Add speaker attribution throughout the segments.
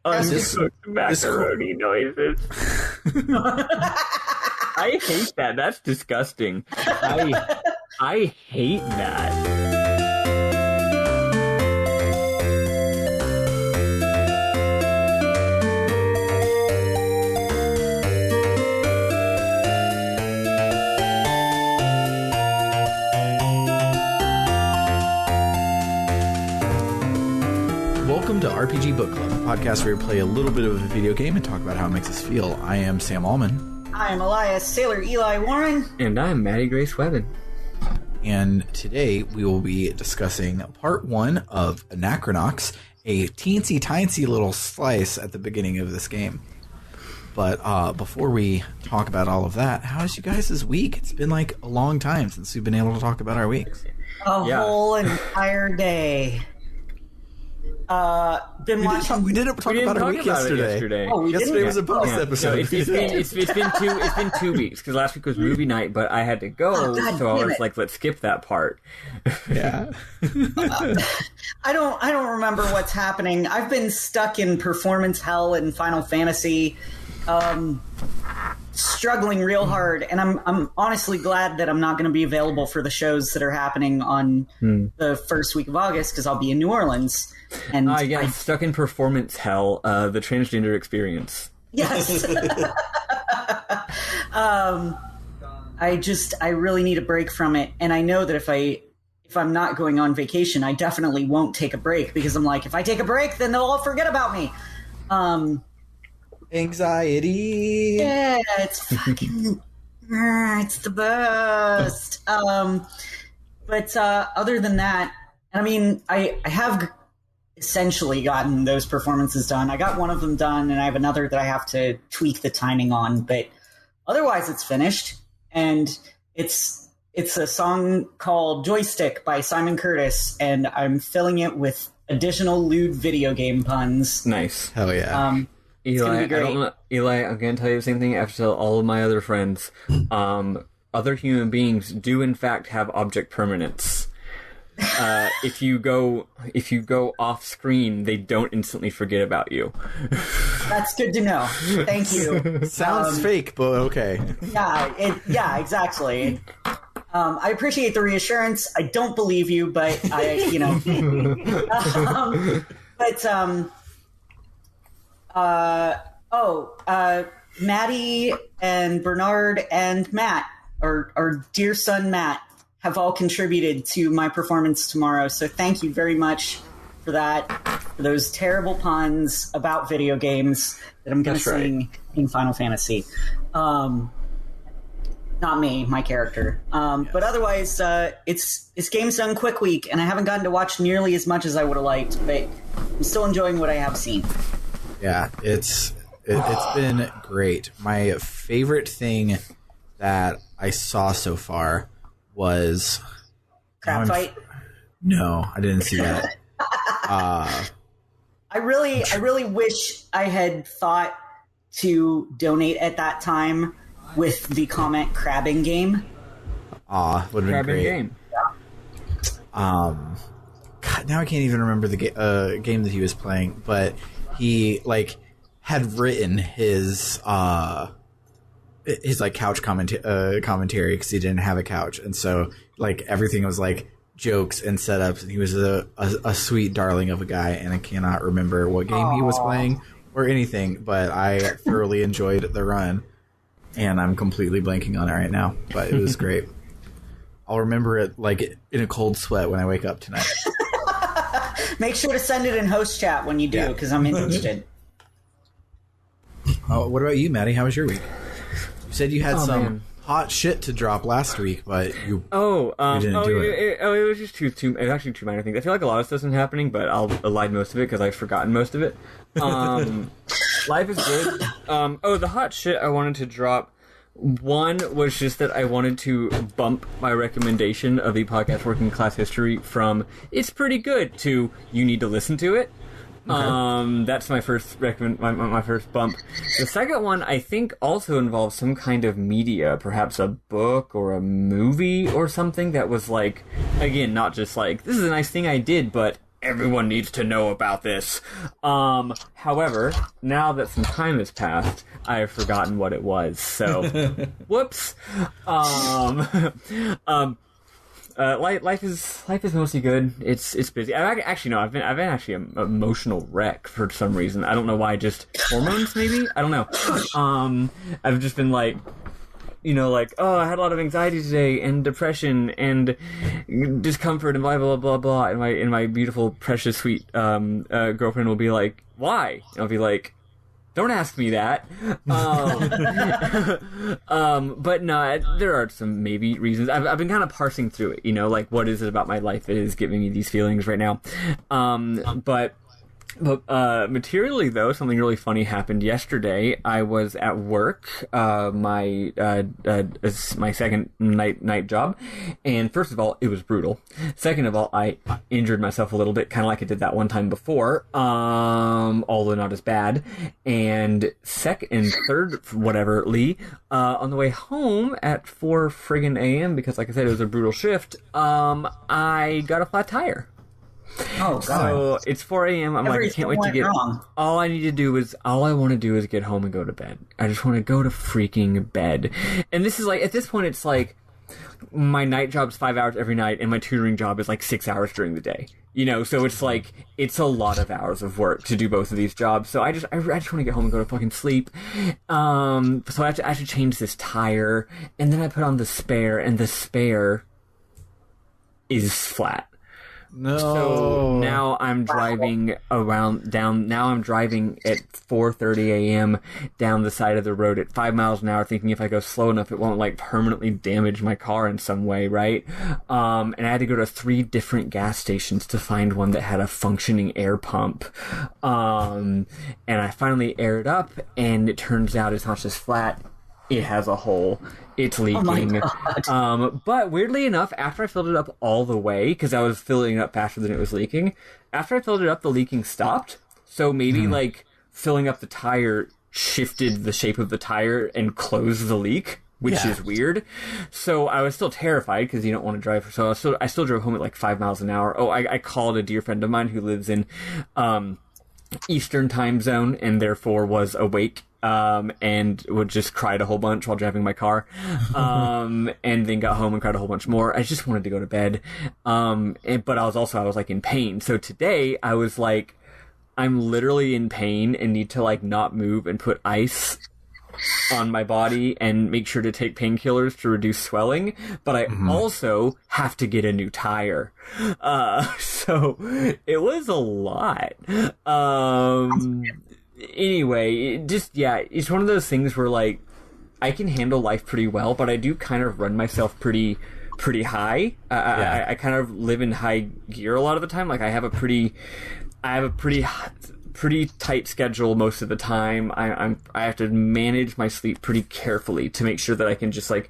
Speaker 1: Uncooked macaroni noises. I hate that. That's disgusting. I hate that.
Speaker 2: Welcome to RPG Book Club, a podcast where we play a little bit of a video game and talk about how it makes us feel. I am Sam Allman.
Speaker 3: I'm Elias Sailor Eli Warren.
Speaker 1: And I'm Maddy Grace Webben.
Speaker 2: And today we will be discussing part one of Anachronox, a teensy-tiny little slice at the beginning of this game. But before we talk about all of that, how's you guys' week? It's been like a long time since we've been able to talk about our weeks.
Speaker 3: Whole entire day.
Speaker 2: We didn't talk about our week yesterday.
Speaker 3: Oh,
Speaker 2: yesterday was a bonus episode.
Speaker 1: No, it's been 2 weeks because last week was movie night, but I had to go, so I was like, let's skip that part.
Speaker 2: Yeah.
Speaker 3: I don't remember what's happening. I've been stuck in performance hell in Final Fantasy, struggling real hard, and I'm honestly glad that I'm not going to be available for the shows that are happening on the first week of August because I'll be in New Orleans. And
Speaker 1: stuck in performance hell, the transgender experience.
Speaker 3: Yes. I really need a break from it, and I know that if I'm not going on vacation, I definitely won't take a break because I'm like, if I take a break, then they'll all forget about me.
Speaker 2: Anxiety.
Speaker 3: Yeah, it's fucking, it's the best. But other than that, I mean, I have essentially gotten those performances done. I got one of them done, and I have another that I have to tweak the timing on. But otherwise, it's finished, and it's a song called "Joystick" by Simon Curtis, and I'm filling it with additional lewd video game puns.
Speaker 1: Nice,
Speaker 2: hell yeah.
Speaker 1: Eli, I'm going to tell you the same thing I have to tell all of my other friends. Other human beings do, in fact, have object permanence. If you go off screen, they don't instantly forget about you.
Speaker 3: That's good to know. Thank you.
Speaker 2: Sounds fake, but okay.
Speaker 3: Yeah, exactly. I appreciate the reassurance. I don't believe you, but Maddy and Bernard and Matt, our dear son Matt, have all contributed to my performance tomorrow. So thank you very much for that, for those terrible puns about video games that I'm going to sing in Final Fantasy. Not me, my character. But otherwise, it's Games Done Quick Week, and I haven't gotten to watch nearly as much as I would have liked, but I'm still enjoying what I have seen.
Speaker 2: Yeah, it's been great. My favorite thing that I saw so far was
Speaker 3: Crap Fight.
Speaker 2: No, I didn't see that.
Speaker 3: I really wish I had thought to donate at that time with the comment crabbing game.
Speaker 2: Would have been great.
Speaker 1: Game.
Speaker 2: God, now I can't even remember the game that he was playing, but he had written his like couch commentary because he didn't have a couch, and so everything was like jokes and setups, and he was a sweet darling of a guy, and I cannot remember what game he was playing or anything, but I thoroughly enjoyed the run, and I'm completely blanking on it right now, but it was great. I'll remember it in a cold sweat when I wake up tonight.
Speaker 3: Make sure to send it in host chat when you do, because I'm interested.
Speaker 2: What about you, Maddy? How was your week? You said you had some hot shit to drop last week, but you didn't do it.
Speaker 1: It was just it was actually two minor things. I feel like a lot of stuff's been happening, but I'll elide most of it because I've forgotten most of it. Life is good. The hot shit I wanted to drop. One was just that I wanted to bump my recommendation of the podcast Working Class History from "it's pretty good" to "you need to listen to it." Okay. That's my first my first bump. The second one I think also involves some kind of media, perhaps a book or a movie or something that was again, not just this is a nice thing I did, but everyone needs to know about this. However, now that some time has passed, I have forgotten what it was. So, whoops. Life is mostly good. It's busy. I've been actually an emotional wreck for some reason. I don't know why. Just hormones, maybe. I don't know. I've just been like, oh, I had a lot of anxiety today and depression and discomfort and blah blah blah blah. And my beautiful, precious, sweet girlfriend will be like, why? And I'll be like, don't ask me that. But no, there are some maybe reasons. I've been kind of parsing through it, like what is it about my life that is giving me these feelings right now. But materially though, something really funny happened yesterday. I was at work, my second night job, and first of all, it was brutal. Second of all, I injured myself a little bit, kind of like I did that one time before, although not as bad. And third, whatever, Lee, on the way home at 4 friggin' a.m., because like I said, it was a brutal shift, I got a flat tire.
Speaker 3: Oh, God.
Speaker 1: So it's 4 a.m. I'm like, I can't wait to get...
Speaker 3: wrong.
Speaker 1: All I want to do is get home and go to bed. I just want to go to freaking bed. And this is like, at this point, it's like, my night job's 5 hours every night, and my tutoring job is like 6 hours during the day. So it's like, it's a lot of hours of work to do both of these jobs. So I just want to get home and go to fucking sleep. So I have to change this tire, and then I put on the spare, and the spare is flat.
Speaker 2: No.
Speaker 1: So now I'm driving now I'm driving at 4:30 a.m. down the side of the road at 5 miles an hour, thinking if I go slow enough, it won't like permanently damage my car in some way, right? And I had to go to 3 different gas stations to find one that had a functioning air pump. And I finally aired up, and it turns out it's not just flat. It has a hole. It's leaking. But weirdly enough, after I filled it up all the way, because I was filling it up faster than it was leaking, after I filled it up, the leaking stopped. So maybe like filling up the tire shifted the shape of the tire and closed the leak, which is weird. So I was still terrified because you don't want to drive. So I still drove home at like 5 miles an hour. Oh, I called a dear friend of mine who lives in Eastern time zone and therefore was awake. And would just cried a whole bunch while driving my car, and then got home and cried a whole bunch more. I just wanted to go to bed, but I was like in pain. So today I was like, I'm literally in pain and need to like not move and put ice on my body and make sure to take painkillers to reduce swelling, but I also have to get a new tire. So it was a lot. Anyway, it's one of those things where, like, I can handle life pretty well, but I do kind of run myself pretty high. I kind of live in high gear a lot of the time. Like, I have a pretty tight schedule most of the time. I have to manage my sleep pretty carefully to make sure that I can just, like,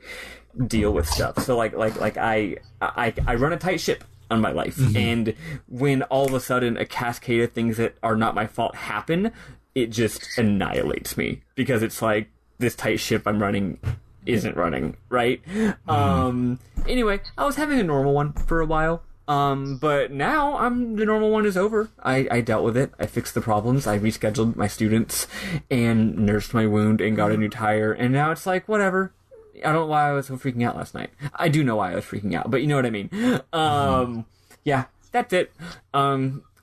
Speaker 1: deal with stuff. So, like I run a tight ship on my life, and when all of a sudden a cascade of things that are not my fault happen, it just annihilates me, because it's like, this tight ship I'm running isn't running, right? Anyway, I was having a normal one for a while, but now the normal one is over. I dealt with it. I fixed the problems. I rescheduled my students and nursed my wound and got a new tire, and now it's like, whatever. I don't know why I was so freaking out last night. I do know why I was freaking out, but you know what I mean. Yeah, that's it.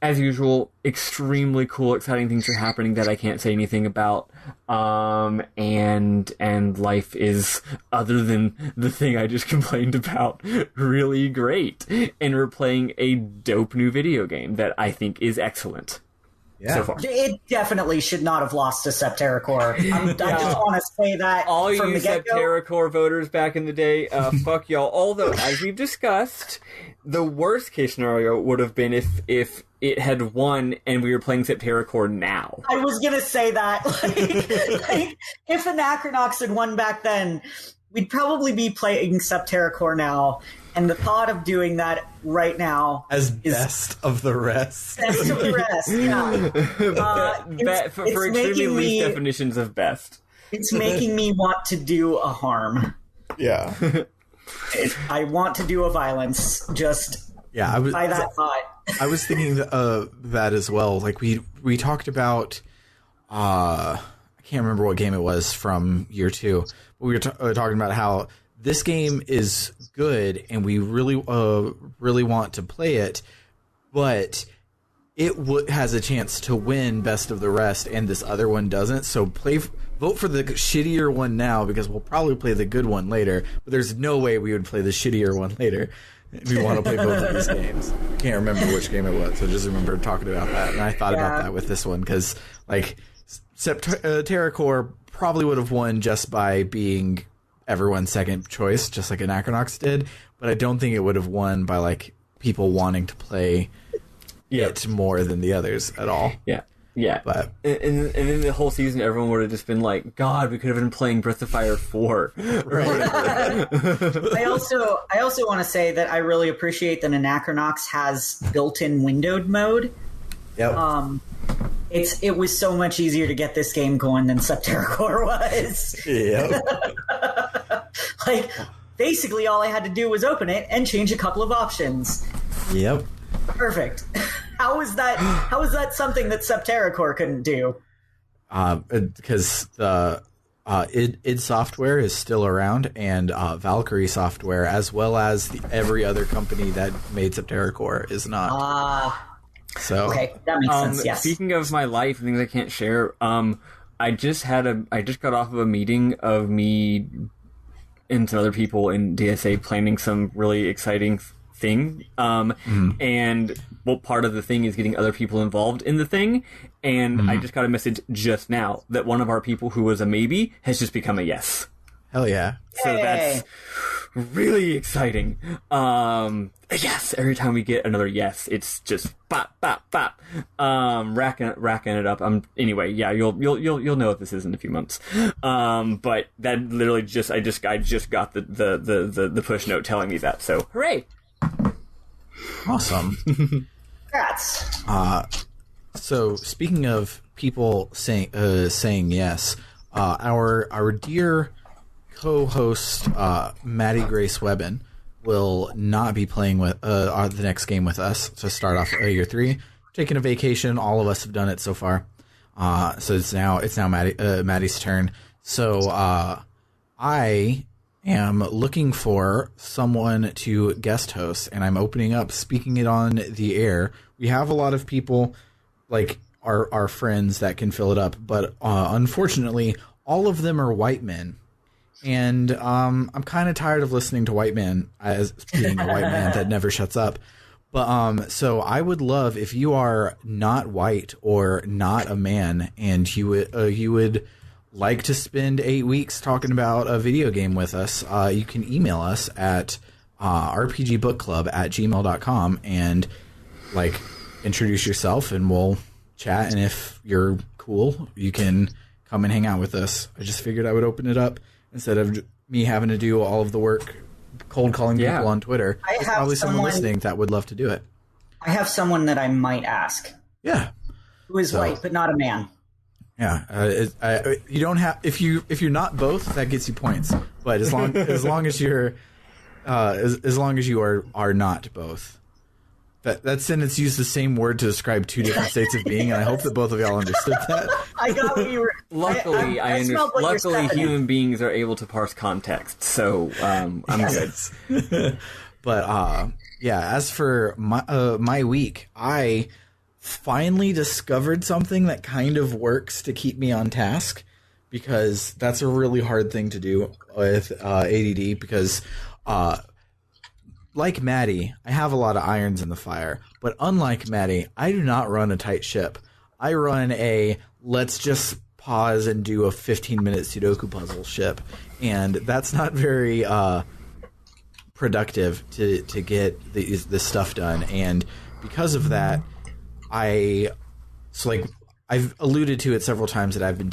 Speaker 1: As usual, extremely cool, exciting things are happening that I can't say anything about. And life is, other than the thing I just complained about, really great. And we're playing a dope new video game that I think is excellent.
Speaker 2: Yeah.
Speaker 1: So far.
Speaker 3: It definitely should not have lost to Septerra Core. I just want to say that
Speaker 1: all
Speaker 3: from
Speaker 1: you
Speaker 3: the get-go.
Speaker 1: Septerra Core voters back in the day, fuck y'all. Although, as we've discussed, the worst case scenario would have been if it had won and we were playing Septerra Core now.
Speaker 3: I was going to say that. Like, if Anachronox had won back then, we'd probably be playing Septerra Core now. And the thought of doing that right now
Speaker 2: is best of the rest.
Speaker 3: Best of the rest, yeah.
Speaker 1: For extremely least definitions of best.
Speaker 3: It's making me want to do a harm.
Speaker 2: Yeah.
Speaker 3: I want to do a violence, just by that thought.
Speaker 2: I was thinking that as well. Like we talked about, I can't remember what game it was from year 2, but we were talking about how this game is good and we really want to play it, but it has a chance to win Best of the Rest, and this other one doesn't. So vote for the shittier one now, because we'll probably play the good one later. But there's no way we would play the shittier one later. We want to play both of these games. I can't remember which game it was, so just remember talking about that. And I thought about that with this one, because like TerraCore probably would have won just by being everyone's second choice, just like Anachronox did. But I don't think it would have won by like people wanting to play it more than the others at all.
Speaker 1: Yeah,
Speaker 2: but
Speaker 1: and then the whole season, everyone would have just been like, "God, we could have been playing Breath of Fire 4."
Speaker 3: Right. I also want to say that I really appreciate that Anachronox has built-in windowed mode.
Speaker 2: Yep.
Speaker 3: It was so much easier to get this game going than TerraCore was.
Speaker 2: Yep.
Speaker 3: Like, basically, all I had to do was open it and change a couple of options.
Speaker 2: Yep.
Speaker 3: Perfect. How is that something that TerraCore couldn't do?
Speaker 2: Because the id Software is still around, and Valkyrie Software, as well as every other company that made TerraCore, is not. So
Speaker 3: okay, that makes sense. Yes.
Speaker 1: Speaking of my life and things I can't share, I just got off of a meeting of me and some other people in DSA planning some really exciting thing, and part of the thing is getting other people involved in the thing, and I just got a message just now that one of our people who was a maybe has just become a yes.
Speaker 2: Hell yeah.
Speaker 1: So that's really exciting. Yes, every time we get another yes, it's just bop bop bop, racking it up. Anyway, yeah, you'll know what this is in a few months. But that literally I just got the push note telling me that. So hooray!
Speaker 2: Awesome.
Speaker 3: Congrats.
Speaker 2: So speaking of people saying yes, our dear co-host Maddy Grace Webbin will not be playing with the next game with us to start off year 3. Taking a vacation. All of us have done it so far. So it's now Maddy's turn. So I am looking for someone to guest host, and I'm opening up, speaking it on the air. We have a lot of people, like our friends, that can fill it up, but unfortunately, all of them are white men. And I'm kind of tired of listening to white men as being a white man that never shuts up. But so I would love, if you are not white or not a man, and you would like to spend 8 weeks talking about a video game with us, you can email us at rpgbookclub@gmail.com and like introduce yourself, and we'll chat. And if you're cool, you can come and hang out with us. I just figured I would open it up instead of me having to do all of the work cold calling people on Twitter. There's probably someone listening that would love to do it.
Speaker 3: I have someone that I might ask.
Speaker 2: Yeah.
Speaker 3: Who is white but not a man.
Speaker 2: Yeah, you don't have, if you're not both, that gets you points. But as long as you're as long as you are not both. That sentence used the same word to describe two different states of being, and I hope that both of y'all understood that.
Speaker 3: I got what you were.
Speaker 1: Luckily, luckily, human beings are able to parse context, so I'm good.
Speaker 2: But as for my week, I finally discovered something that kind of works to keep me on task, because that's a really hard thing to do with ADD, because like Maddy, I have a lot of irons in the fire, but unlike Maddy, I do not run a tight ship. I run a let's just pause and do a 15-minute Sudoku puzzle ship, and that's not very productive to get this stuff done. And because of that, I've alluded to it several times that I've been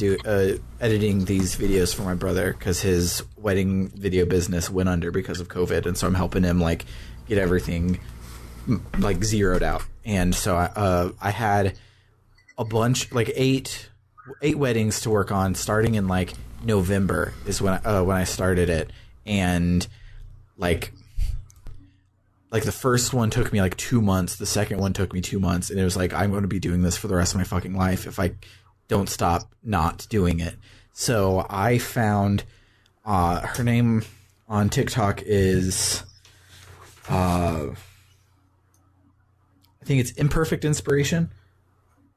Speaker 2: editing these videos for my brother, because his wedding video business went under because of COVID, and so I'm helping him get everything zeroed out. And so I had a bunch, 8 weddings to work on, starting in November is when I started it, and like the first one took me like 2 months. The second one took me 2 months. And it was like, I'm going to be doing this for the rest of my fucking life if I don't stop not doing it. So I found her name on TikTok is I think it's Imperfect Inspiration.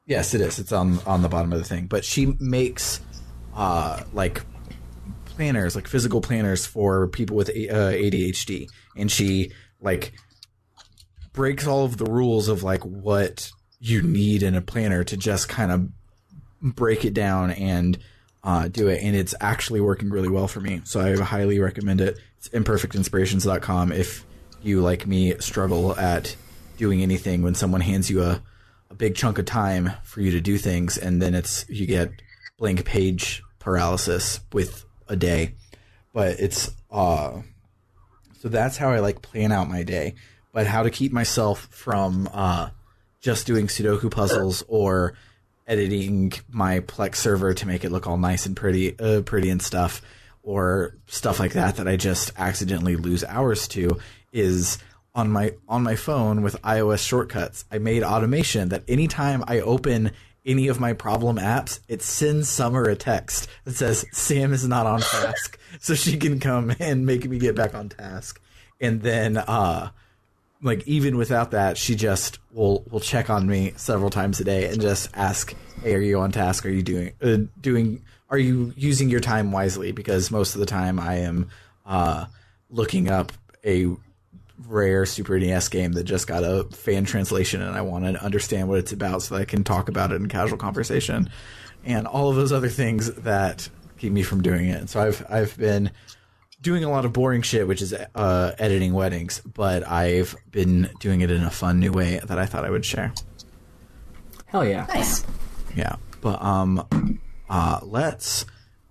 Speaker 2: Yes, it is. It's on the bottom of the thing. But she makes like planners, like physical planners for people with ADHD, and she like breaks all of the rules of like what you need in a planner to just kind of break it down and do it, and it's actually working really well for me. So I highly recommend it. It's imperfectinspirations.com if you, like me, struggle at doing anything when someone hands you a big chunk of time for you to do things, and then you get blank page paralysis with a day. But it's so that's how I like plan out my day. But how to keep myself from just doing Sudoku puzzles or editing my Plex server to make it look all nice and pretty and stuff, or stuff like that I just accidentally lose hours to, is on my phone with iOS shortcuts. I made automation that anytime I open any of my problem apps, it sends Summer a text that says Sam is not on task, so she can come and make me get back on task. And then like even without that, she just will check on me several times a day and just ask, hey, are you on task? Are you are you using your time wisely? Because most of the time I am looking up a rare Super NES game that just got a fan translation, and I want to understand what it's about so that I can talk about it in casual conversation, and all of those other things that keep me from doing it. And so I've been doing a lot of boring shit, which is editing weddings, but I've been doing it in a fun new way that I thought I would share.
Speaker 1: Hell yeah.
Speaker 3: Nice.
Speaker 2: Yeah. But let's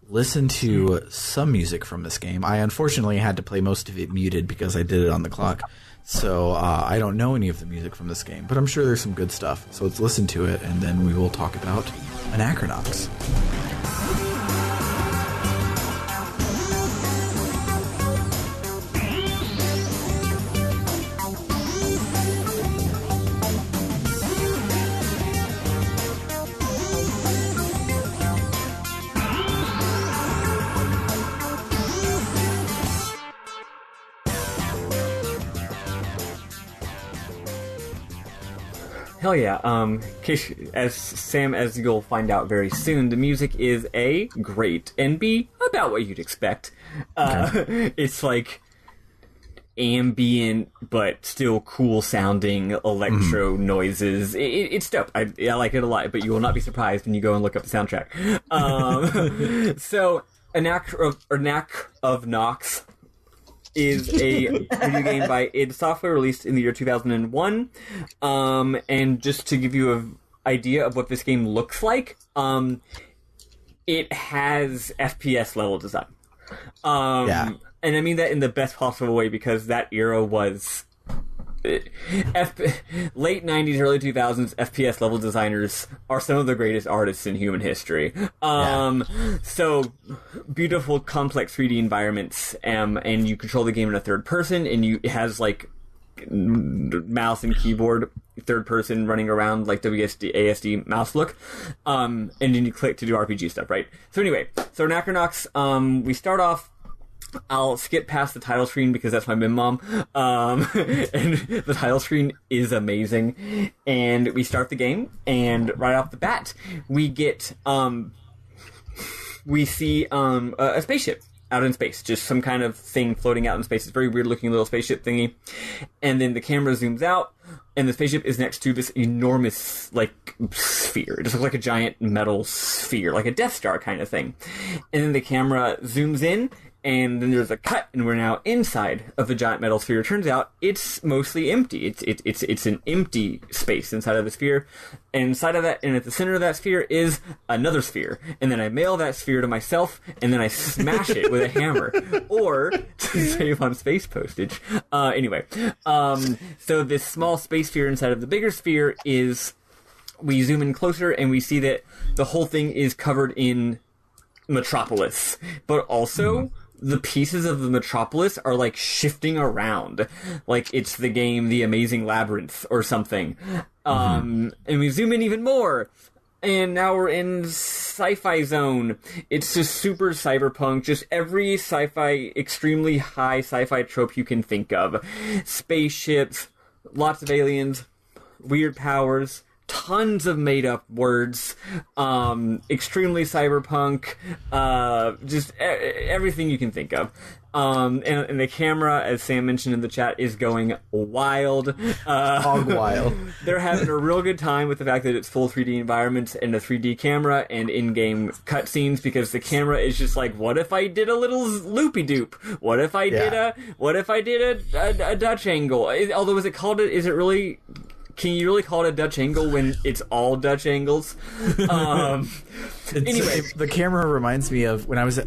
Speaker 2: listen to some music from this game. I unfortunately had to play most of it muted because I did it on the clock. So I don't know any of the music from this game, but I'm sure there's some good stuff. So let's listen to it, and then we will talk about Anachronox.
Speaker 1: Hell yeah. As you'll find out very soon, the music is A, great, and B, about what you'd expect. Okay. It's like ambient, but still cool sounding electro noises. It's dope. I like it a lot, but you will not be surprised when you go and look up the soundtrack. So, Anachronox is a video game by id Software, released in the year 2001. And just to give you an idea of what this game looks like, it has FPS level design. Yeah. And I mean that in the best possible way, because that era was late 90s, early 2000s. FPS level designers are some of the greatest artists in human history. So beautiful, complex 3D environments, and you control the game in a third person, and it has like mouse and keyboard third person running around like WSD ASD mouse look, and then you click to do RPG stuff, right? So anyway, Anachronox, we start off. I'll skip past the title screen because that's my mom. And the title screen is amazing. And we start the game, and right off the bat, we get we see a spaceship out in space, just some kind of thing floating out in space. It's a very weird looking little spaceship thingy. And then the camera zooms out, and the spaceship is next to this enormous, like, sphere. It just looks like a giant metal sphere, like a Death Star kind of thing. And then the camera zooms in, and then there's a cut, and we're now inside of the giant metal sphere. It turns out it's mostly empty. It's an empty space inside of the sphere. And inside of that, and at the center of that sphere is another sphere. And then I mail that sphere to myself, and then I smash it with a hammer. Or to save on space postage. Anyway, so this small space sphere inside of the bigger sphere is... We zoom in closer, and we see that the whole thing is covered in Metropolis, but also the pieces of the metropolis are like shifting around, like it's the game The Amazing Labyrinth or something. And we zoom in even more, and now we're in sci-fi zone. It's just super cyberpunk, just every sci-fi, extremely high sci-fi trope you can think of. Spaceships, lots of aliens, weird powers, tons of made-up words, extremely cyberpunk, just everything you can think of. And the camera, as Sam mentioned in the chat, is going wild.
Speaker 2: Hog wild.
Speaker 1: They're having a real good time with the fact that it's full 3D environments and a 3D camera and in-game cutscenes, because the camera is just like, what if I did a little loopy-doop? What if I did a Dutch angle? Although, can you really call it a Dutch angle when it's all Dutch angles? Anyway,
Speaker 2: the camera reminds me of when I was at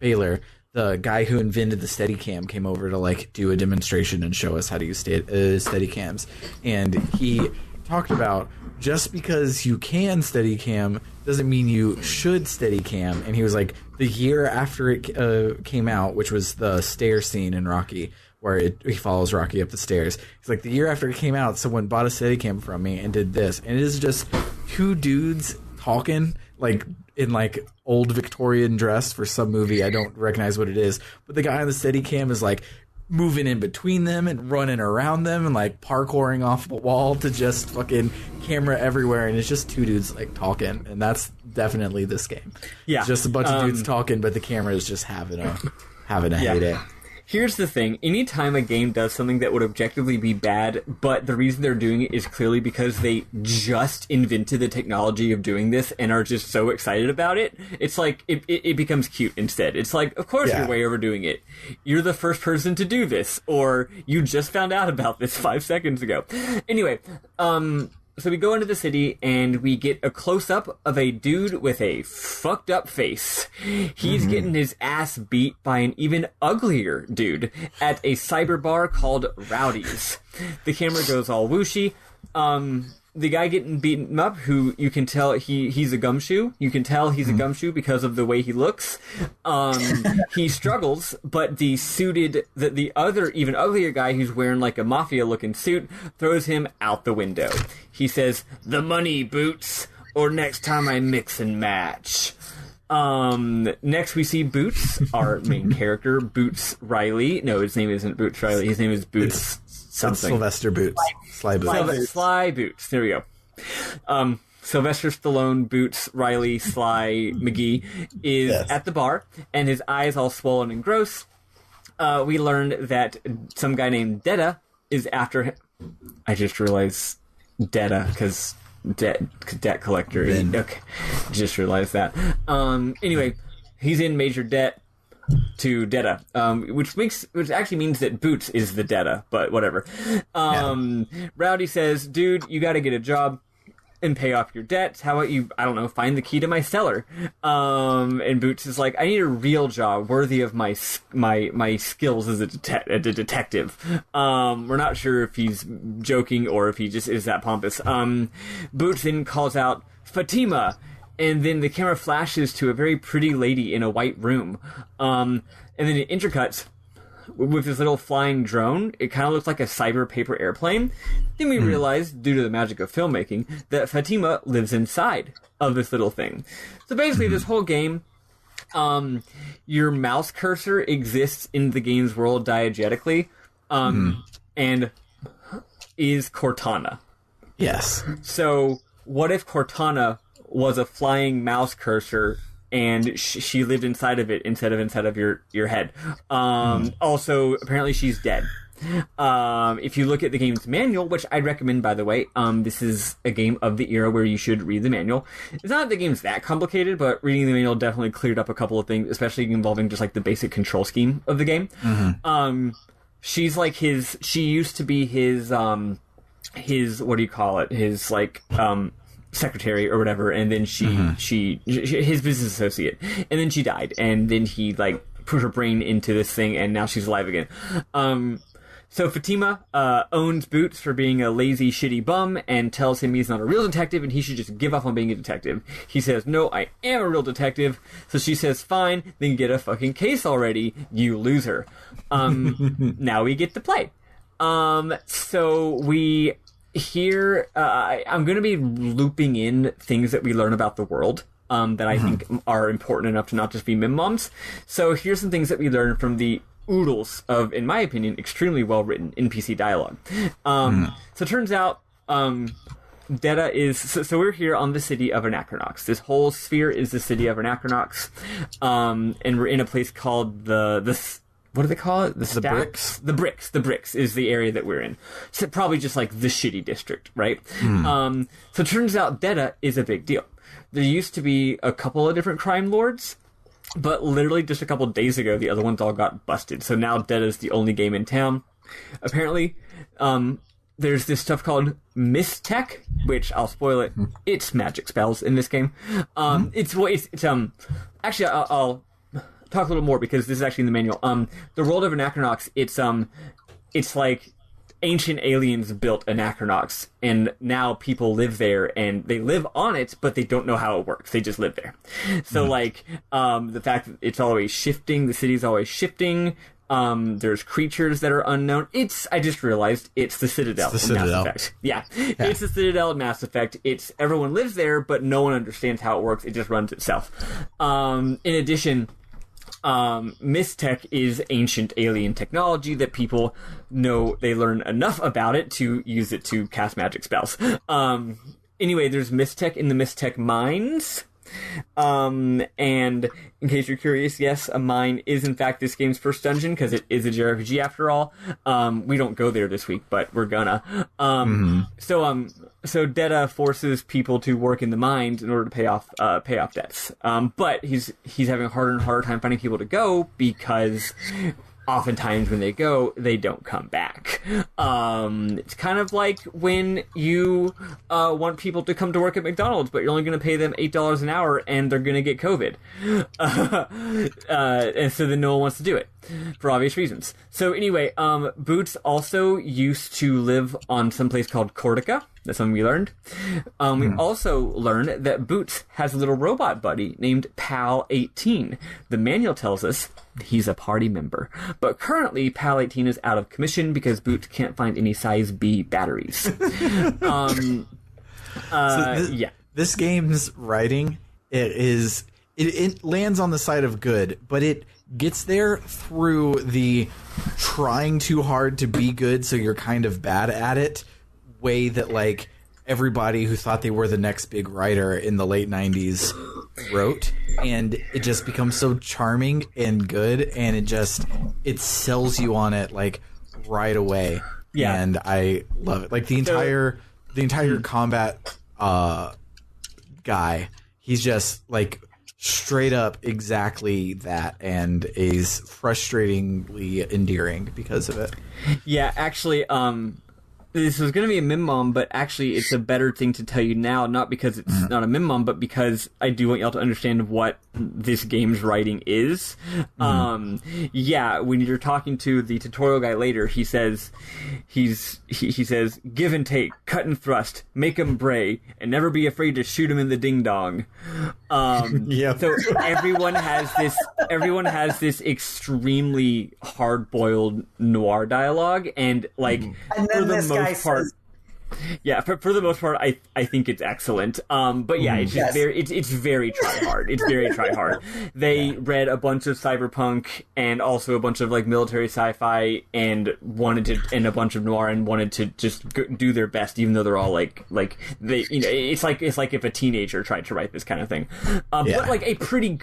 Speaker 2: Baylor. The guy who invented the Steadicam came over to like do a demonstration and show us how to use Steadicams, and he talked about just because you can Steadicam doesn't mean you should Steadicam. And he was like, the year after it came out, which was the stair scene in Rocky, where he follows Rocky up the stairs. He's like, the year after it came out, someone bought a Steadicam from me and did this. And it is just two dudes talking, like, in, like, old Victorian dress for some movie. I don't recognize what it is. But the guy on the Steadicam is, like, moving in between them and running around them and, like, parkouring off the wall to just fucking camera everywhere. And it's just two dudes, like, talking. And that's definitely this game.
Speaker 1: Yeah.
Speaker 2: It's just a bunch of dudes talking, but the camera is just having a heyday.
Speaker 1: Here's the thing. Anytime a game does something that would objectively be bad, but the reason they're doing it is clearly because they just invented the technology of doing this and are just so excited about it, it's like, it becomes cute instead. It's like, of course you're way overdoing it. You're the first person to do this, or you just found out about this 5 seconds ago. Anyway, so we go into the city, and we get a close-up of a dude with a fucked up face. He's getting his ass beat by an even uglier dude at a cyber bar called Rowdy's. The camera goes all whooshy. The guy getting beaten up, who you can tell he's a gumshoe. You can tell he's a gumshoe because of the way he looks. He struggles, but the other, even uglier guy, who's wearing like a mafia-looking suit, throws him out the window. He says, "The money, Boots, or next time I mix and match." Next we see Boots, our main character, Boots Riley. No, his name isn't Boots Riley. His name is Boots something.
Speaker 2: Sylvester Boots. Sly Boots.
Speaker 1: Sly Boots. There we go. Sylvester Stallone, Boots, Riley, Sly, McGee is at the bar, and his eyes all swollen and gross. We learned that some guy named Detta is after him. I just realized Detta, because debt collector. Okay, just realized that. Anyway, he's in major debt to Detta, which actually means that Boots is the Detta, but whatever. Rowdy says, "Dude, you got to get a job and pay off your debts. How about you, I don't know, find the key to my cellar?" And Boots is like, "I need a real job worthy of my skills as a detective." We're not sure if he's joking or if he just is that pompous. Boots then calls out, "Fatima!" And then the camera flashes to a very pretty lady in a white room. And then it intercuts with this little flying drone. It kind of looks like a cyber paper airplane. Then we realize, due to the magic of filmmaking, that Fatima lives inside of this little thing. So basically, this whole game, your mouse cursor exists in the game's world diegetically, and is Cortana.
Speaker 2: Yes.
Speaker 1: So what if Cortana was a flying mouse cursor, and she lived inside of it instead of your head? Also, apparently she's dead. If you look at the game's manual, which I'd recommend, by the way, this is a game of the era where you should read the manual. It's not that the game's that complicated, but reading the manual definitely cleared up a couple of things, especially involving just like the basic control scheme of the game. She's like she used to be his what do you call it? His like, secretary or whatever, and then she his business associate, and then she died, and then he like put her brain into this thing, and now she's alive again. So Fatima owns Boots for being a lazy, shitty bum and tells him he's not a real detective and he should just give up on being a detective. He says, no, I am a real detective. So she says, fine, then get a fucking case already, you loser. Now we get to play. So we here, I'm going to be looping in things that we learn about the world. That I think are important enough to not just be mim moms. So here's some things that we learned from the oodles of, in my opinion, extremely well-written NPC dialogue. So it turns out, Detta is... So we're here on the city of Anachronox. This whole sphere is the city of Anachronox. And we're in a place called the what do they call it? The
Speaker 2: Bricks?
Speaker 1: The Bricks is the area that we're in. So probably just like the shitty district, right? So it turns out Detta is a big deal. There used to be a couple of different crime lords, but literally just a couple of days ago, the other ones all got busted. So now Detta's the only game in town. Apparently, there's this stuff called Mistech, which I'll spoil it. It's magic spells in this game. Actually, I'll talk a little more because this is actually in the manual. The world of Anachronox, it's like ancient aliens built Anachronox, and now people live there, and they live on it, but they don't know how it works. They just live there. So, the fact that it's always shifting, the city's always shifting, there's creatures that are unknown. I just realized it's the Citadel in Mass Effect. Yeah, it's the Citadel in Mass Effect. Everyone lives there, but no one understands how it works. It just runs itself. In addition... Mistech is ancient alien technology that people know. They learn enough about it to use it to cast magic spells. Anyway, there's Mistech in the Mistech mines. And in case you're curious, yes, a mine is in fact this game's first dungeon because it is a JRPG after all. We don't go there this week, but we're gonna. So Detta forces people to work in the mines in order to pay off debts. But he's having a harder and harder time finding people to go because oftentimes when they go, they don't come back. It's kind of like when you want people to come to work at McDonald's, but you're only going to pay them $8 an hour, and they're going to get COVID. And so then no one wants to do it, for obvious reasons. So anyway, Boots also used to live on some place called Cortica. That's something we learned. We also learned that Boots has a little robot buddy named Pal 18. The manual tells us he's a party member. But currently, Pal 18 is out of commission because Boots can't find any size B batteries.
Speaker 2: This game's writing, it lands on the side of good, but it gets there through the trying too hard to be good so you're kind of bad at it way that like everybody who thought they were the next big writer in the late 90s wrote, and it just becomes so charming and good, and it sells you on it like right away. Yeah, and I love it. Like the entire combat guy, he's just like straight up exactly that, and is frustratingly endearing because of it.
Speaker 1: Yeah, actually, this was going to be a mim mom, but actually it's a better thing to tell you now, not because it's not a mim mom, but because I do want y'all to understand what this game's writing is. Yeah, when you're talking to the tutorial guy later, he says, he says, give and take, cut and thrust, make 'em bray, and never be afraid to shoot 'em in the ding dong. So everyone has this extremely hard-boiled noir dialogue, and like,
Speaker 3: and then this guy says,
Speaker 1: yeah, for the most part, I think it's excellent. But yeah, it's just it's very try hard. It's very try hard. They read a bunch of cyberpunk and also a bunch of like military sci-fi and a bunch of noir, and wanted to just do their best, even though they're all like they, you know, it's like if a teenager tried to write this kind of thing. But like a pretty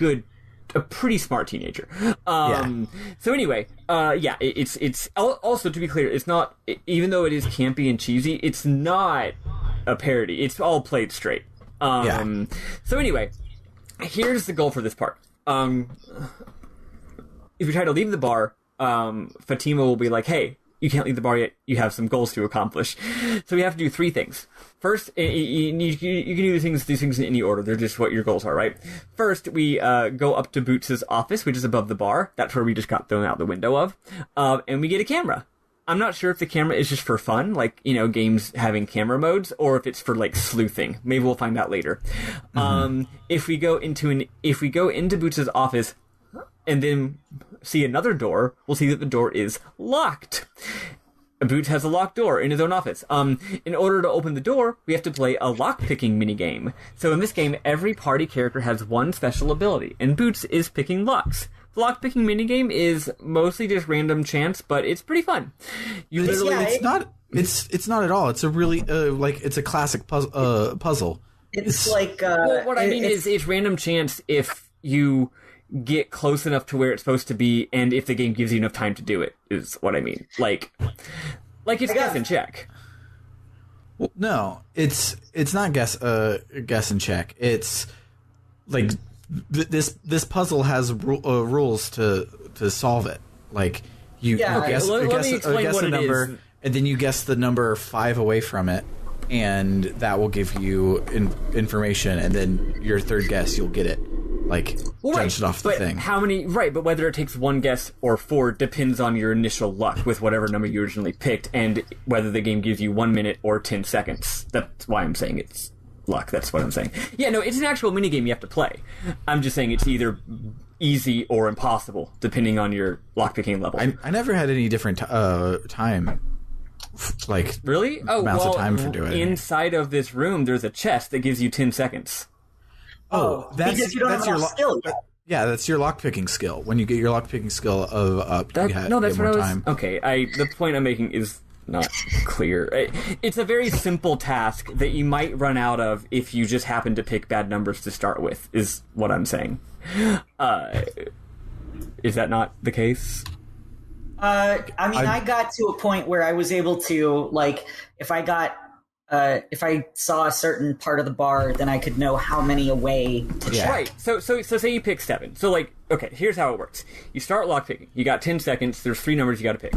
Speaker 1: smart teenager. So anyway, it's also, to be clear, it's not, even though it is campy and cheesy, it's not a parody. It's all played straight. So anyway, here's the goal for this part. If you try to leave the bar, Fatima will be like, hey, you can't leave the bar yet. You have some goals to accomplish. So we have to do three things. First, you can do these things in any order. They're just what your goals are, right? First, we go up to Boots' office, which is above the bar. That's where we just got thrown out the window of. And we get a camera. I'm not sure if the camera is just for fun, like, games having camera modes, or if it's for, like, sleuthing. Maybe we'll find out later. If we go into Boots' office and then see another door, we'll see that the door is locked. Boots has a locked door in his own office. In order to open the door, we have to play a lock-picking minigame. So in this game, every party character has one special ability, and Boots is picking locks. The lock-picking minigame is mostly just random chance, but it's pretty fun.
Speaker 2: It's not at all. It's a really it's a classic puzzle.
Speaker 3: It's like
Speaker 1: what I mean is it's random chance if you get close enough to where it's supposed to be, and if the game gives you enough time to do it, is what I mean. Like it's guess and check.
Speaker 2: Well, no, it's not guess and check. It's like this puzzle has rules to solve it. Like you guess a number, and then you guess the number 5 away from it, and that will give you information, and then your third guess you'll get it. Judged off the thing.
Speaker 1: How many? Right, but whether it takes 1 guess or 4 depends on your initial luck with whatever number you originally picked, and whether the game gives you 1 minute or 10 seconds. That's why I'm saying it's luck. That's what I'm saying. Yeah, no, it's an actual minigame you have to play. I'm just saying it's either easy or impossible, depending on your lockpicking level.
Speaker 2: I never had any different time.
Speaker 1: Really?
Speaker 2: Amounts of time for doing it.
Speaker 1: Inside of this room, there's a chest that gives you 10 seconds.
Speaker 3: Because you don't have enough skill yet.
Speaker 2: Yeah, that's your lockpicking skill. When you get your lockpicking skill up, you get
Speaker 1: what
Speaker 2: more
Speaker 1: I was.
Speaker 2: Time.
Speaker 1: Okay, the point I'm making is not clear. It's a very simple task that you might run out of if you just happen to pick bad numbers to start with, is what I'm saying. Is that not the case?
Speaker 3: I got to a point where I was able to, if I saw a certain part of the bar, then I could know how many away to check.
Speaker 1: Right. So say you pick 7. So, okay, here's how it works. You start lockpicking. You got 10 seconds. There's 3 numbers you got to pick.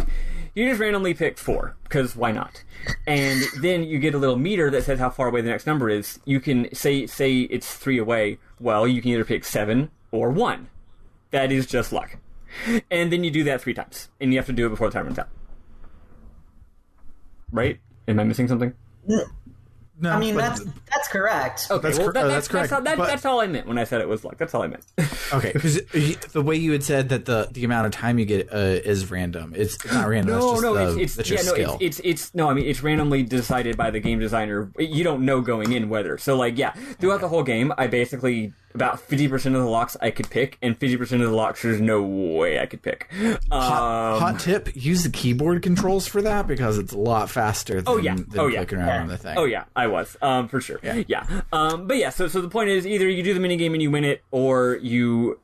Speaker 1: You just randomly pick 4, because why not? And then you get a little meter that says how far away the next number is. You can say it's 3 away. Well, you can either pick 7 or 1. That is just luck. And then you do that 3 times. And you have to do it before the time runs out. Right? Am I missing something?
Speaker 2: No,
Speaker 3: I mean, that's correct.
Speaker 1: Okay,
Speaker 2: that's correct.
Speaker 1: That's all I meant when I said it was luck. That's all I meant.
Speaker 2: Okay, because the way you had said that the amount of time you get is random. It's not random.
Speaker 1: It's randomly decided by the game designer. You don't know going in whether. So, throughout the whole game, I basically about 50% of the locks I could pick, and 50% of the locks there's no way I could pick.
Speaker 2: Hot tip: use the keyboard controls for that because it's a lot faster than clicking around on the thing.
Speaker 1: Oh yeah, I was for sure. Yeah. But yeah, so the point is either you do the minigame and you win it, or you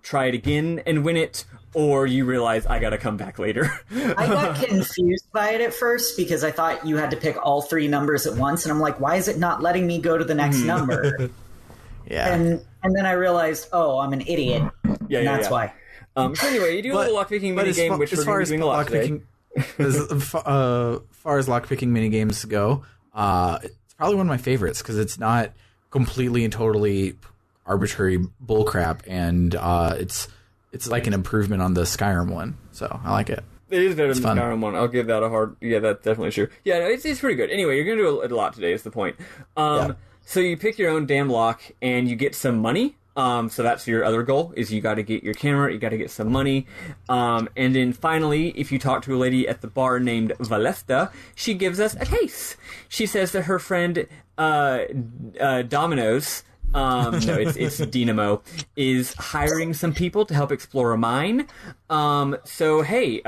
Speaker 1: try it again and win it, or you realize I gotta come back later.
Speaker 3: I got confused by it at first because I thought you had to pick all 3 numbers at once, and I'm like, why is it not letting me go to the next number?
Speaker 2: Yeah.
Speaker 3: And then I realized, I'm an idiot. That's why.
Speaker 1: So anyway, you do a little lockpicking minigame, which we're going to be doing a lot today.
Speaker 2: As far as lockpicking minigames go, it's probably one of my favorites because it's not completely and totally arbitrary bullcrap, and it's like an improvement on the Skyrim one. So I like it.
Speaker 1: It is better than the Skyrim one. I'll give that a hard... Yeah, that's definitely true. Yeah, no, it's pretty good. Anyway, you're going to do a lot today is the point. So you pick your own damn lock, and you get some money. So that's your other goal, is you got to get your camera, you got to get some money. And then finally, if you talk to a lady at the bar named Valesta, she gives us a case. She says that her friend Domino's... it's Dynamo, is hiring some people to help explore a mine. So hey,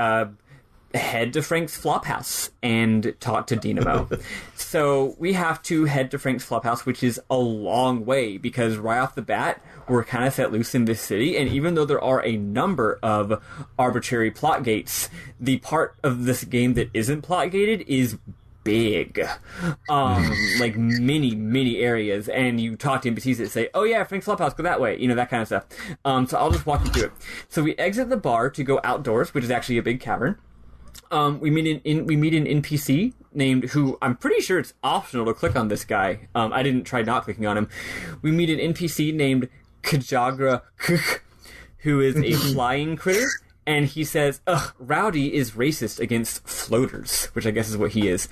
Speaker 1: head to Frank's Flophouse and talk to Dynamo. So we have to head to Frank's Flophouse, which is a long way because right off the bat, we're kind of set loose in this city. And even though there are a number of arbitrary plot gates, the part of this game that isn't plot gated is big, many areas, and you talk to NPCs that say, oh yeah, Frank's Flophouse, go that way, that kind of stuff. So I'll just walk you through it. So we exit the bar to go outdoors, which is actually a big cavern. We meet an NPC named, who I'm pretty sure it's optional to click on this guy. I didn't try not clicking on him. We meet an NPC named Kajagra, who is a flying critter. and he says, ugh, Rowdy is racist against floaters, which I guess is what he is.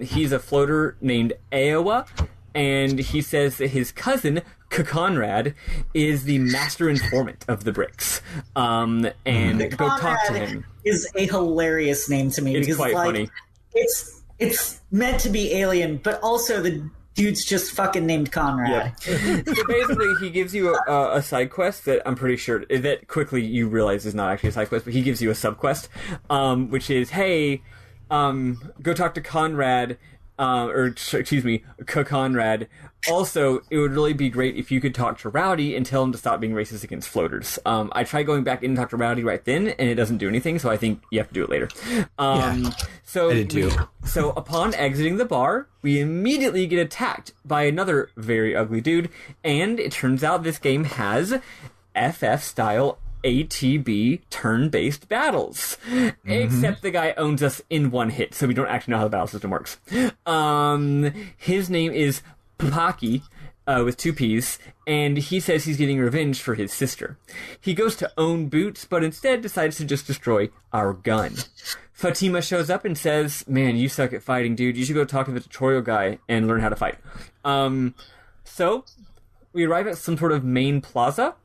Speaker 1: He's a floater named Iowa, and he says that his cousin, Conrad, is the master informant of the bricks. And go talk to him.
Speaker 3: Is a hilarious name to me.
Speaker 1: It's
Speaker 3: because,
Speaker 1: quite funny.
Speaker 3: It's meant to be alien, but also the dude's just fucking named Conrad.
Speaker 1: Yeah. So basically, he gives you a side quest that I'm pretty sure that quickly you realize is not actually a side quest, but he gives you a sub quest, which is, hey, go talk to Conrad, Conrad. Also, it would really be great if you could talk to Rowdy and tell him to stop being racist against floaters. I tried going back in and talk to Rowdy right then, and it doesn't do anything, so I think you have to do it later. So
Speaker 2: I did too.
Speaker 1: So upon exiting the bar, we immediately get attacked by another very ugly dude, and it turns out this game has FF-style ATB turn-based battles. Except the guy owns us in one hit, so we don't actually know how the battle system works. His name is Papaki, with 2 P's, and he says he's getting revenge for his sister. He goes to own Boots, but instead decides to just destroy our gun. Fatima shows up and says, man, you suck at fighting, dude. You should go talk to the tutorial guy and learn how to fight. So, we arrive at some sort of main plaza,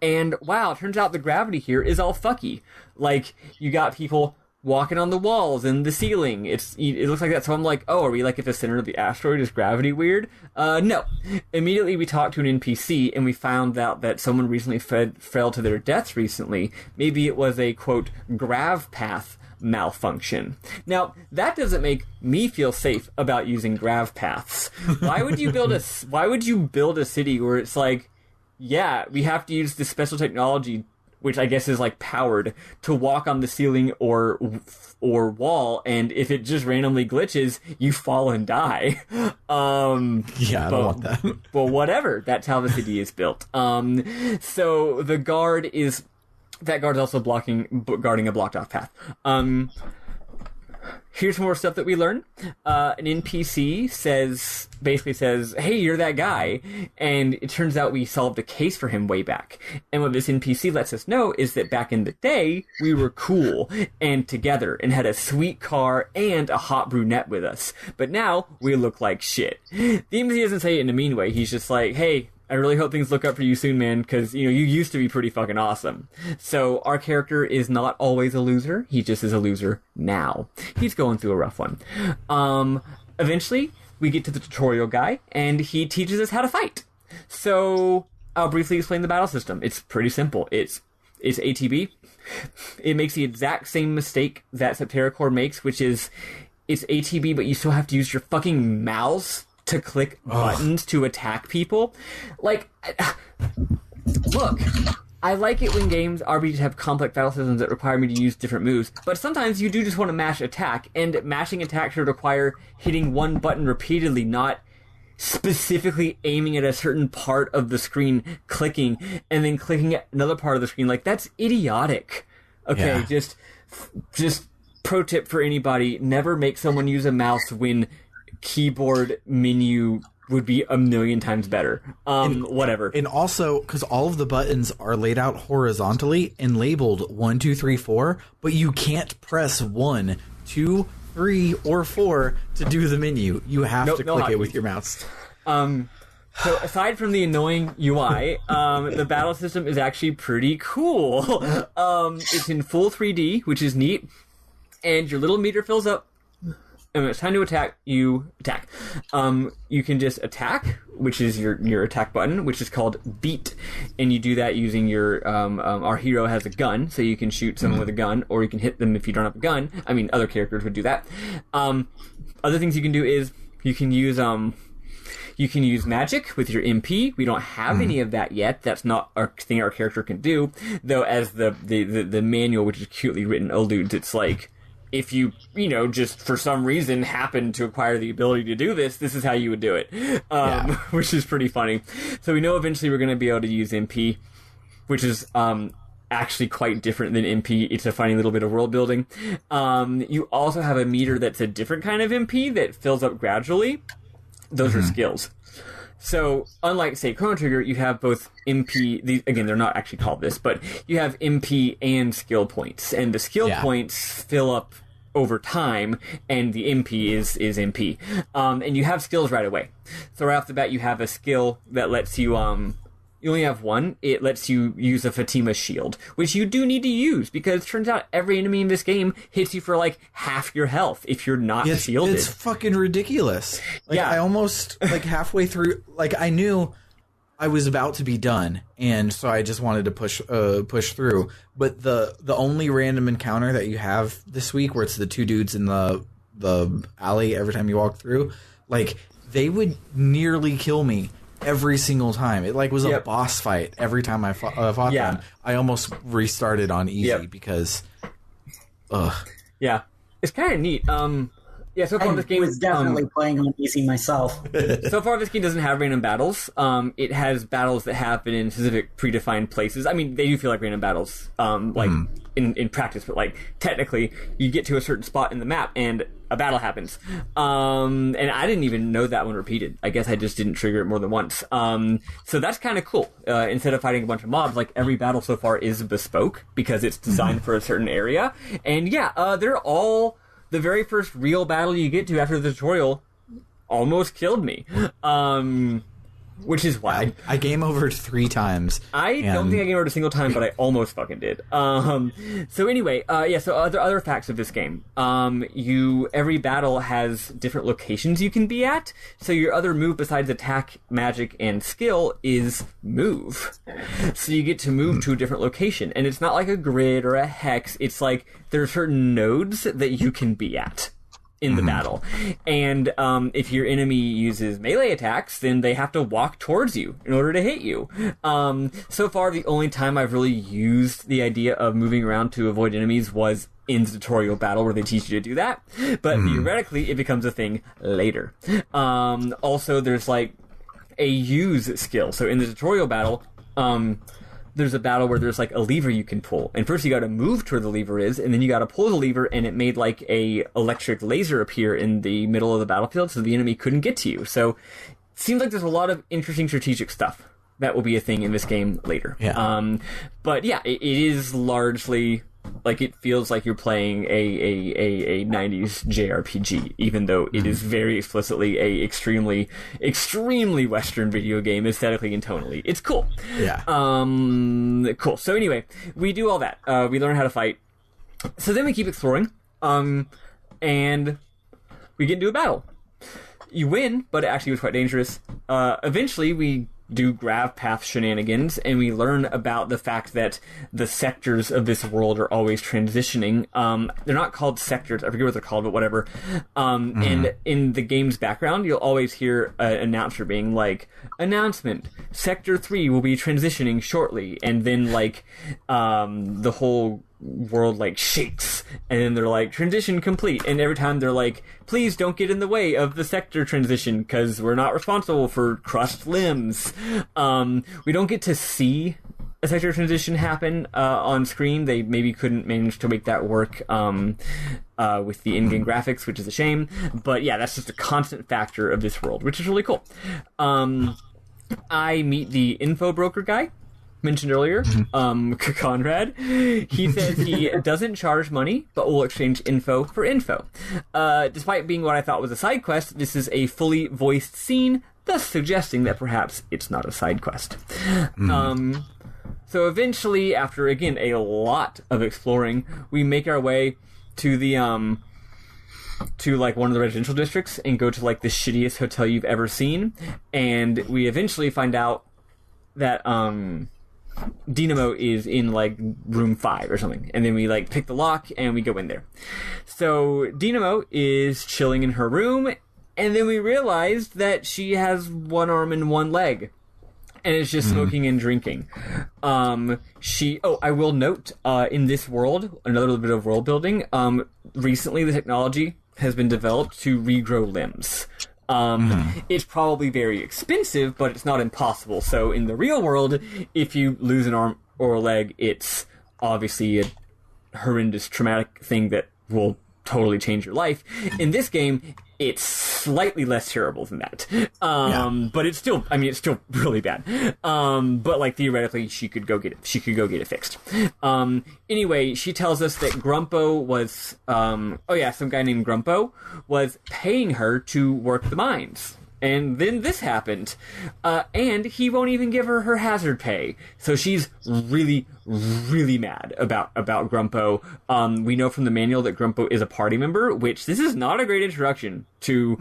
Speaker 1: and wow, it turns out the gravity here is all fucky. Like, you got people walking on the walls and the ceiling. It looks like that. So I'm like, oh, are we like at the center of the asteroid? Is gravity weird? No. Immediately we talked to an NPC and we found out that someone recently fell to their deaths recently. Maybe it was a, quote, grav path malfunction. Now, that doesn't make me feel safe about using grav paths. Why would you build a city where it's like, yeah, we have to use this special technology, which I guess is like powered, to walk on the ceiling or wall, and if it just randomly glitches, you fall and die.
Speaker 2: Yeah, I don't want that.
Speaker 1: Well, whatever. That's how the city is built. So the guard's also guarding a blocked off path. Here's more stuff that we learn. An NPC basically says, hey, you're that guy. And it turns out we solved a case for him way back. And what this NPC lets us know is that back in the day, we were cool and together and had a sweet car and a hot brunette with us. But now, we look like shit. The NPC doesn't say it in a mean way. He's just like, hey, I really hope things look up for you soon, man, because, you used to be pretty fucking awesome. So our character is not always a loser. He just is a loser now. He's going through a rough one. Eventually, we get to the tutorial guy, and he teaches us how to fight. So I'll briefly explain the battle system. It's pretty simple. It's ATB. It makes the exact same mistake that Septerracore makes, which is it's ATB, but you still have to use your fucking mouse to click buttons to attack people. Like, look, I like it when games RPGs have complex battle systems that require me to use different moves, but sometimes you do just want to mash attack, and mashing attack should require hitting one button repeatedly, not specifically aiming at a certain part of the screen, clicking, and then clicking at another part of the screen. Like, that's idiotic. Okay, yeah. Just pro tip for anybody, never make someone use a mouse when keyboard menu would be a million times better. Whatever. And
Speaker 2: also, because all of the buttons are laid out horizontally and labeled 1, 2, 3, 4, but you can't press 1, 2, 3, or 4 to do the menu. You have to click it with your mouse.
Speaker 1: So aside from the annoying UI, the battle system is actually pretty cool. It's in full 3D, which is neat, and your little meter fills up. And when it's time to attack, you attack. You can just attack, which is your attack button, which is called beat. And you do that using your, our hero has a gun, so you can shoot someone with a gun, or you can hit them if you don't have a gun. I mean, other characters would do that. Other things you can do is, you can use magic with your MP. We don't have any of that yet. That's not a thing our character can do. Though, as the manual, which is cutely written, alludes, it's like, if you just for some reason happen to acquire the ability to do this, this is how you would do it. Which is pretty funny. So we know eventually we're going to be able to use MP, which is actually quite different than MP. It's a funny little bit of world building. You also have a meter that's a different kind of MP that fills up gradually. Those are skills. So, unlike, say, Chrono Trigger, you have both MP... Again, they're not actually called this, but you have MP and skill points. And the skill points fill up over time, and the MP is MP. And you have skills right away. So right off the bat, you have a skill that lets you... you only have one. It lets you use a Fatima shield, which you do need to use, because it turns out every enemy in this game hits you for, like, half your health if you're not shielded.
Speaker 2: It's fucking ridiculous. Like, I almost, like, halfway through, like, I knew I was about to be done, and so I just wanted to push through. But the only random encounter that you have this week, where it's the two dudes in the alley every time you walk through, like, they would nearly kill me every single time. It like was a boss fight every time I fought them. I almost restarted on easy because
Speaker 1: it's kind of neat. So far this game
Speaker 3: was definitely playing on easy myself.
Speaker 1: So far this game doesn't have random battles. It has battles that happen in specific predefined places. I mean, they do feel like random battles in practice, but like technically you get to a certain spot in the map and a battle happens. And I didn't even know that one repeated. I guess I just didn't trigger it more than once. So that's kind of cool. Instead of fighting a bunch of mobs, like every battle so far is bespoke because it's designed for a certain area. And they're all... The very first real battle you get to after the tutorial almost killed me. Which is wild.
Speaker 2: I game overed 3 times.
Speaker 1: I don't think I game overed a single time, but I almost fucking did. So anyway, so other facts of this game. Every battle has different locations you can be at, so your other move besides attack, magic, and skill is move. So you get to move to a different location, and it's not like a grid or a hex, it's like there are certain nodes that you can be at in the battle. And if your enemy uses melee attacks, then they have to walk towards you in order to hit you. So far, the only time I've really used the idea of moving around to avoid enemies was in the tutorial battle where they teach you to do that. But theoretically, it becomes a thing later. Also, there's like a use skill. So in the tutorial battle... there's a battle where there's like a lever you can pull, and first you got to move to where the lever is, and then you got to pull the lever, and it made like a electric laser appear in the middle of the battlefield, so the enemy couldn't get to you. So it seems like there's a lot of interesting strategic stuff that will be a thing in this game later. But it is largely like it feels like you're playing a 90s JRPG, even though it is very explicitly a extremely Western video game aesthetically and tonally. It's cool. Cool. So anyway, we do all that. We learn how to fight. So then we keep exploring, and we get into a battle. You win, but it actually was quite dangerous. Eventually, we do grav path shenanigans, and we learn about the fact that the sectors of this world are always transitioning. They're not called sectors, I forget what they're called, but whatever. And in the game's background, you'll always hear an announcer being like, announcement, Sector 3 will be transitioning shortly, and then like the whole world like shakes, and then they're like, transition complete, and every time they're like, please don't get in the way of the sector transition because we're not responsible for crushed limbs. We don't get to see a sector transition happen on screen. They maybe couldn't manage to make that work with the in-game graphics, which is a shame, but that's just a constant factor of this world, which is really cool. I meet the info broker guy mentioned earlier, Conrad. He says he doesn't charge money, but will exchange info for info. Despite being what I thought was a side quest, this is a fully voiced scene, thus suggesting that perhaps it's not a side quest. So eventually, after, again, a lot of exploring, we make our way to the, to like one of the residential districts and go to like the shittiest hotel you've ever seen. And we eventually find out that, Dynamo is in like room 5 or something, and then we like pick the lock and we go in there. So Dynamo is chilling in her room, and then we realized that she has one arm and one leg, and is just smoking and drinking. I will note, in this world, another little bit of world building, recently the technology has been developed to regrow limbs. It's probably very expensive, but it's not impossible. So in the real world, if you lose an arm or a leg, it's obviously a horrendous, traumatic thing that will totally change your life. In this game, It's slightly less terrible than that. But it's still, I mean, it's still really bad. But like theoretically, she could go get it fixed. Anyway, she tells us that Grumpo was, some guy named Grumpo was paying her to work the mines. And then this happened. And he won't even give her hazard pay. So she's really, really mad about Grumpo. We know from the manual that Grumpo is a party member, which this is not a great introduction to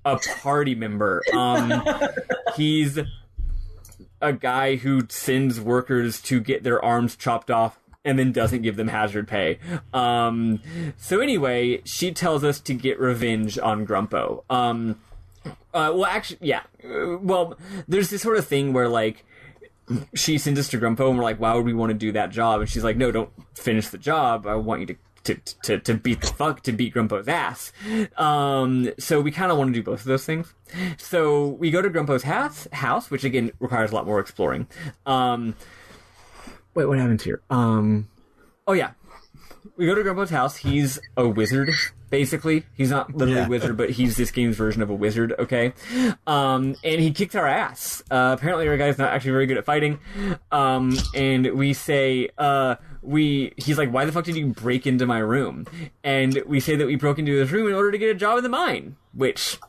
Speaker 1: a party member. He's a guy who sends workers to get their arms chopped off and then doesn't give them hazard pay. So anyway, she tells us to get revenge on Grumpo. There's this sort of thing where, like, she sends us to Grumpo and we're like, why would we want to do that job? And she's like, no, don't finish the job. I want you to beat Grumpo's ass. So we kind of want to do both of those things. So we go to Grumpo's house, which again requires a lot more exploring. Wait, what happens here? We go to Grumpo's house. He's a wizard, basically. He's not literally a wizard, but he's this game's version of a wizard, okay? And he kicks our ass. Apparently our guy's not actually very good at fighting. And we say, he's like, why the fuck did you break into my room? And we say that we broke into his room in order to get a job in the mine, which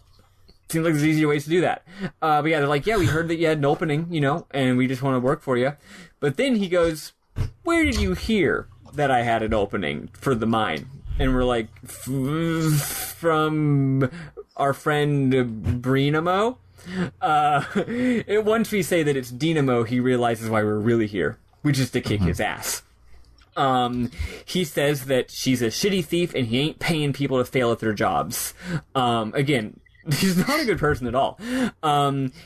Speaker 1: seems like there's easier ways to do that. But yeah, they're like, yeah, we heard that you had an opening, and we just want to work for you. But then he goes, where did you hear that I had an opening for the mine? And we're like, from our friend Brinamo. Once we say that it's Dynamo, he realizes why we're really here, which is to kick his ass. He says that she's a shitty thief and he ain't paying people to fail at their jobs. Again, he's not a good person at all.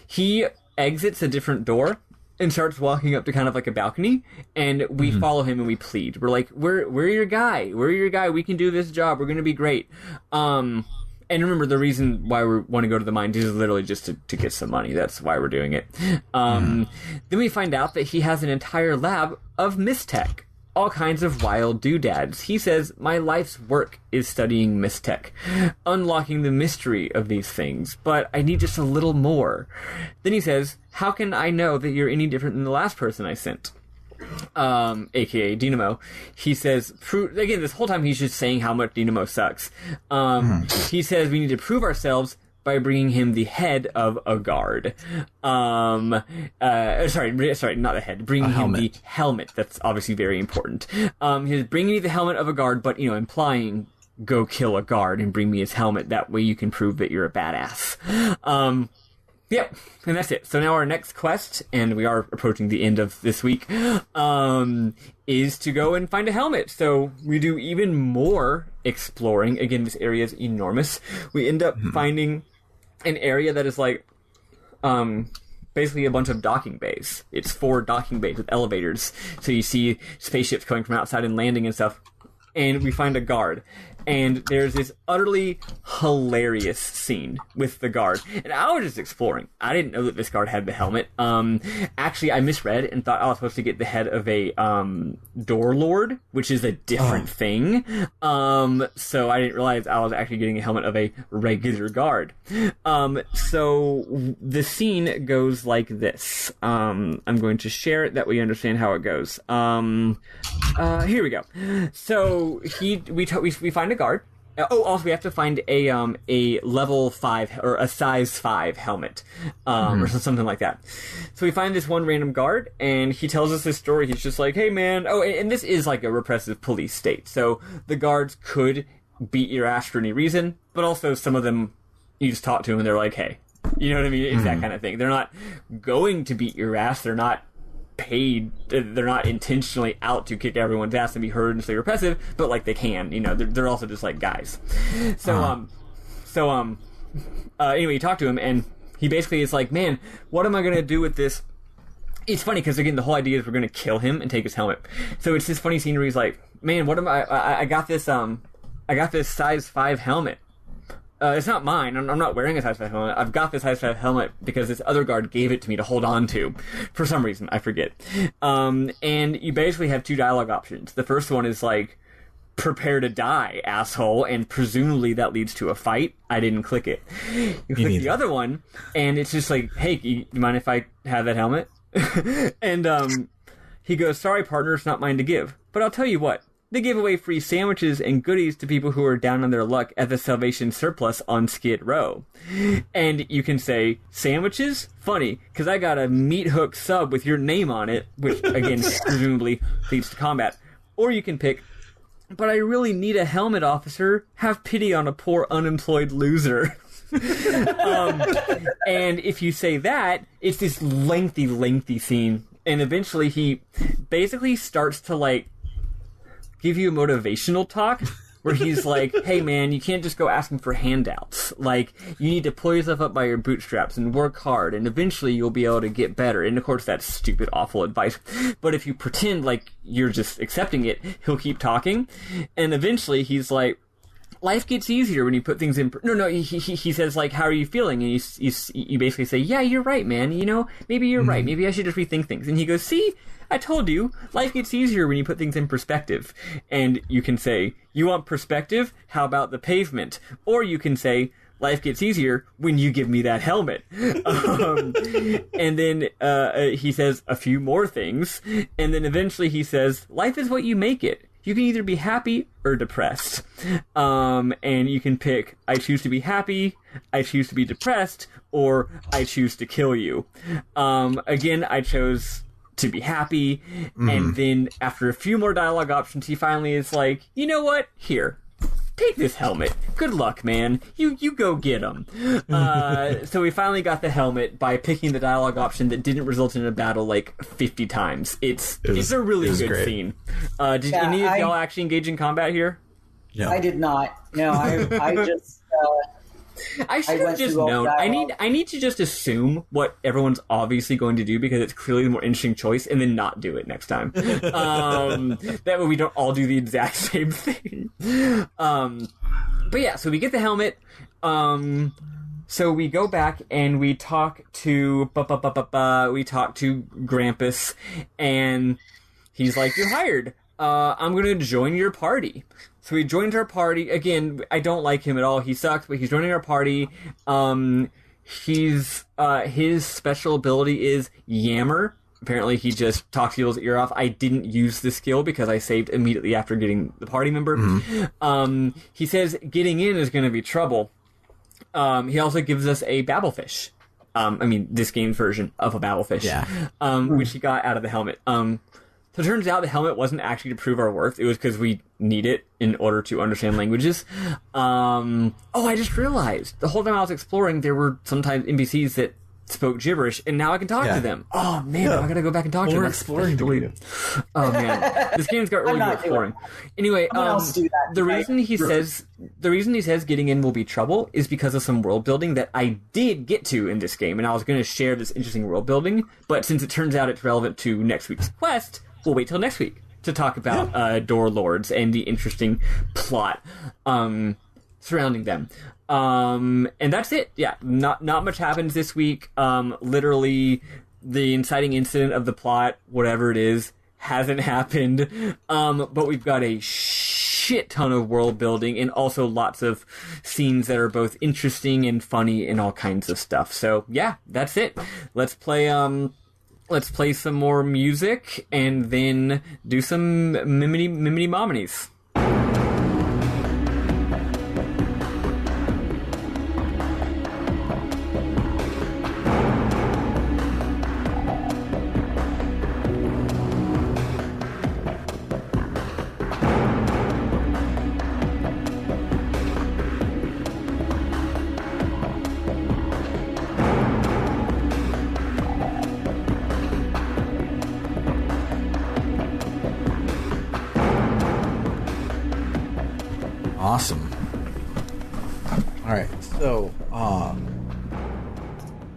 Speaker 1: He exits a different door and starts walking up to kind of like a balcony, and we follow him and we plead. We're like, we're your guy. We're your guy. We can do this job. We're going to be great. And remember, the reason why we want to go to the mines is literally just to get some money. That's why we're doing it. Then we find out that he has an entire lab of mistech. All kinds of wild doodads. He says, my life's work is studying mistech, unlocking the mystery of these things, but I need just a little more. Then he says, how can I know that you're any different than the last person I sent? AKA Dynamo. He says, again, this whole time he's just saying how much Dynamo sucks. He says we need to prove ourselves by bringing him the head of a guard. Sorry, not the head. Bringing him the helmet. That's obviously very important. He's bringing me the helmet of a guard, but, implying go kill a guard and bring me his helmet. That way you can prove that you're a badass. Yep, and that's it. So now our next quest, and we are approaching the end of this week, is to go and find a helmet. So we do even more exploring. Again, this area is enormous. We end up finding an area that is like basically a bunch of docking bays. It's 4 docking bays with elevators. So you see spaceships coming from outside and landing and stuff. And we find a guard. And there's this utterly hilarious scene with the guard. And I was just exploring. I didn't know that this guard had the helmet. Actually, I misread and thought I was supposed to get the head of a door lord, which is a different thing. So I didn't realize I was actually getting a helmet of a regular guard. So the scene goes like this. I'm going to share it that we understand how it goes. Here we go. So we find a guard. Also we have to find a level 5 or a size 5 helmet, or something like that. So we find this one random guard, and he tells us this story. He's just like, hey man, and this is like a repressive police state. So the guards could beat your ass for any reason, but also some of them you just talk to them and they're like, hey, you know what I mean? It's that kind of thing. They're not going to beat your ass. They're not paid. They're not intentionally out to kick everyone's ass and be heard and stay repressive, but like they can, they're also just like guys. So anyway, you talk to him and he basically is like, man, what am I gonna do with this? It's funny because again the whole idea is we're gonna kill him and take his helmet. So it's this funny scene where he's like, man, what am I got this size 5 helmet. It's not mine. I'm not wearing a size 5 helmet. I've got this size 5 helmet because this other guard gave it to me to hold on to. For some reason, I forget. And you basically have 2 dialogue options. The first one is like, prepare to die, asshole, and presumably that leads to a fight. I didn't click it. You click the other one, and it's just like, hey, you mind if I have that helmet? And he goes, sorry, partner, it's not mine to give. But I'll tell you what, they give away free sandwiches and goodies to people who are down on their luck at the Salvation Surplus on Skid Row. And you can say, sandwiches? Funny, because I got a meat hook sub with your name on it, which, again, presumably leads to combat. Or you can pick, but I really need a helmet, officer. Have pity on a poor unemployed loser. And if you say that, it's this lengthy scene. And eventually he basically starts to, like, give you a motivational talk where he's like, hey man, you can't just go asking for handouts. Like, you need to pull yourself up by your bootstraps and work hard, and eventually you'll be able to get better. And of course that's stupid, awful advice. But if you pretend like you're just accepting it, he'll keep talking. And eventually he's like, life gets easier when you put things in... He says, like, how are you feeling? And you basically say, yeah, you're right, man. You know, maybe you're right. Maybe I should just rethink things. And he goes, see, I told you, life gets easier when you put things in perspective. And you can say, you want perspective? How about the pavement? Or you can say, life gets easier when you give me that helmet. And then he says a few more things. And then eventually he says, life is what you make it. You can either be happy or depressed. And you can pick, I choose to be happy, I choose to be depressed, or I choose to kill you. Again, I chose to be happy. And then after a few more dialogue options, he finally is like, you know what? Here. Take this helmet. Good luck, man. You go get him. So we finally got the helmet by picking the dialogue option that didn't result in a battle like 50 times. It's a really good
Speaker 2: great.
Speaker 1: scene. Did any of y'all actually engage in combat here?
Speaker 2: No.
Speaker 3: I did not. No, I just...
Speaker 1: I should have just known. I need to just assume what everyone's obviously going to do because it's clearly the more interesting choice, and then not do it next time. That way we don't all do the exact same thing. But yeah, so we get the helmet. So we go back and we talk to Grumpos, and he's like, "You're hired. I'm going to join your party." So he joins our party. Again, I don't like him at all. He sucks, but he's joining our party. His special ability is Yammer. Apparently, he just talks people's ear off. I didn't use the skill because I saved immediately after getting the party member. He says getting in is going to be trouble. He also gives us a babblefish. This game's version of a babblefish. Yeah. Which he got out of the helmet. So it turns out the helmet wasn't actually to prove our worth. It was because we need it in order to understand languages. I just realized the whole time I was exploring, there were sometimes NPCs that spoke gibberish, and now I can talk to them. Oh man, I gotta go back and talk to them.
Speaker 2: We're exploring together.
Speaker 1: Oh man, this game's got really good exploring. Anyway, the reason he says getting in will be trouble is because of some world building that I did get to in this game, and I was going to share this interesting world building, but since it turns out it's relevant to next week's quest, we'll wait till next week to talk about Door Lords and the interesting plot surrounding them. And that's it. Yeah, not much happens this week. Literally, the inciting incident of the plot, whatever it is, hasn't happened. But we've got a shit ton of world building and also lots of scenes that are both interesting and funny and all kinds of stuff. So yeah, that's it. Let's play some more music and then do some miminy mominies.
Speaker 2: Awesome. All right, so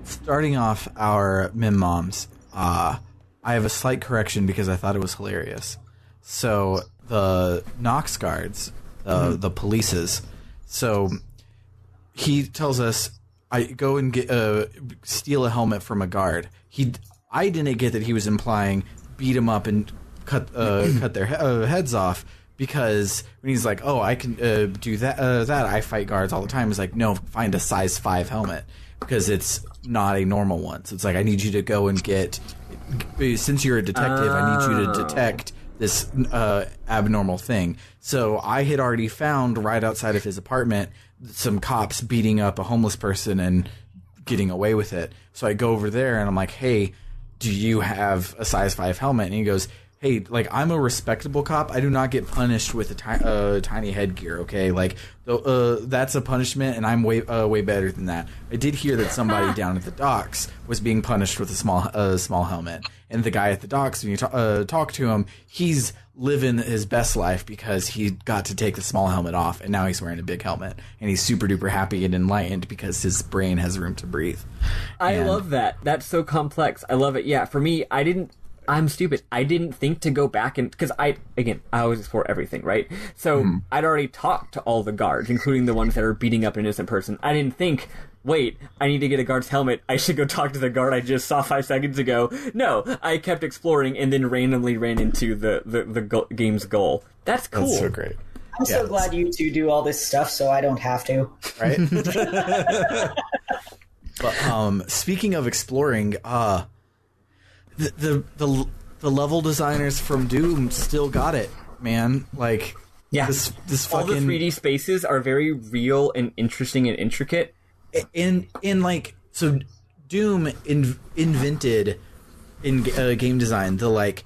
Speaker 2: starting off our Mim Moms, I have a slight correction because I thought it was hilarious. So the Nox guards, the polices, so he tells us, I go and steal a helmet from a guard. I didn't get that he was implying beat him up and cut their heads off. because when he's like, oh, I can do that, I fight guards all the time. He's like, no, find a size 5 helmet because it's not a normal one. So it's like, I need you to go and get, since you're a detective, I need you to detect this abnormal thing. So I had already found right outside of his apartment some cops beating up a homeless person and getting away with it. So I go over there and I'm like, hey, do you have a size 5 helmet? And he goes, hey, like, I'm a respectable cop. I do not get punished with a tiny headgear, okay? Like, that's a punishment, and I'm way better than that. I did hear that somebody down at the docks was being punished with a small helmet. And the guy at the docks, when you talk to him, he's living his best life because he got to take the small helmet off, and now he's wearing a big helmet. And he's super duper happy and enlightened because his brain has room to breathe.
Speaker 1: I love that. That's so complex. I love it. Yeah, for me, I'm stupid. I didn't think to go back and... Because I always explore everything, right? So I'd already talked to all the guards, including the ones that are beating up an innocent person. I didn't think, wait, I need to get a guard's helmet. I should go talk to the guard I just saw 5 seconds ago. No, I kept exploring and then randomly ran into the game's goal. That's cool.
Speaker 2: That's so great.
Speaker 3: I'm so glad you two do all this stuff so I don't have to.
Speaker 2: Right? But speaking of exploring... The level designers from Doom still got it, man. Like,
Speaker 1: yeah,
Speaker 2: this
Speaker 1: all
Speaker 2: fucking...
Speaker 1: the 3D spaces are very real and interesting and intricate.
Speaker 2: In like, so Doom invented in game design the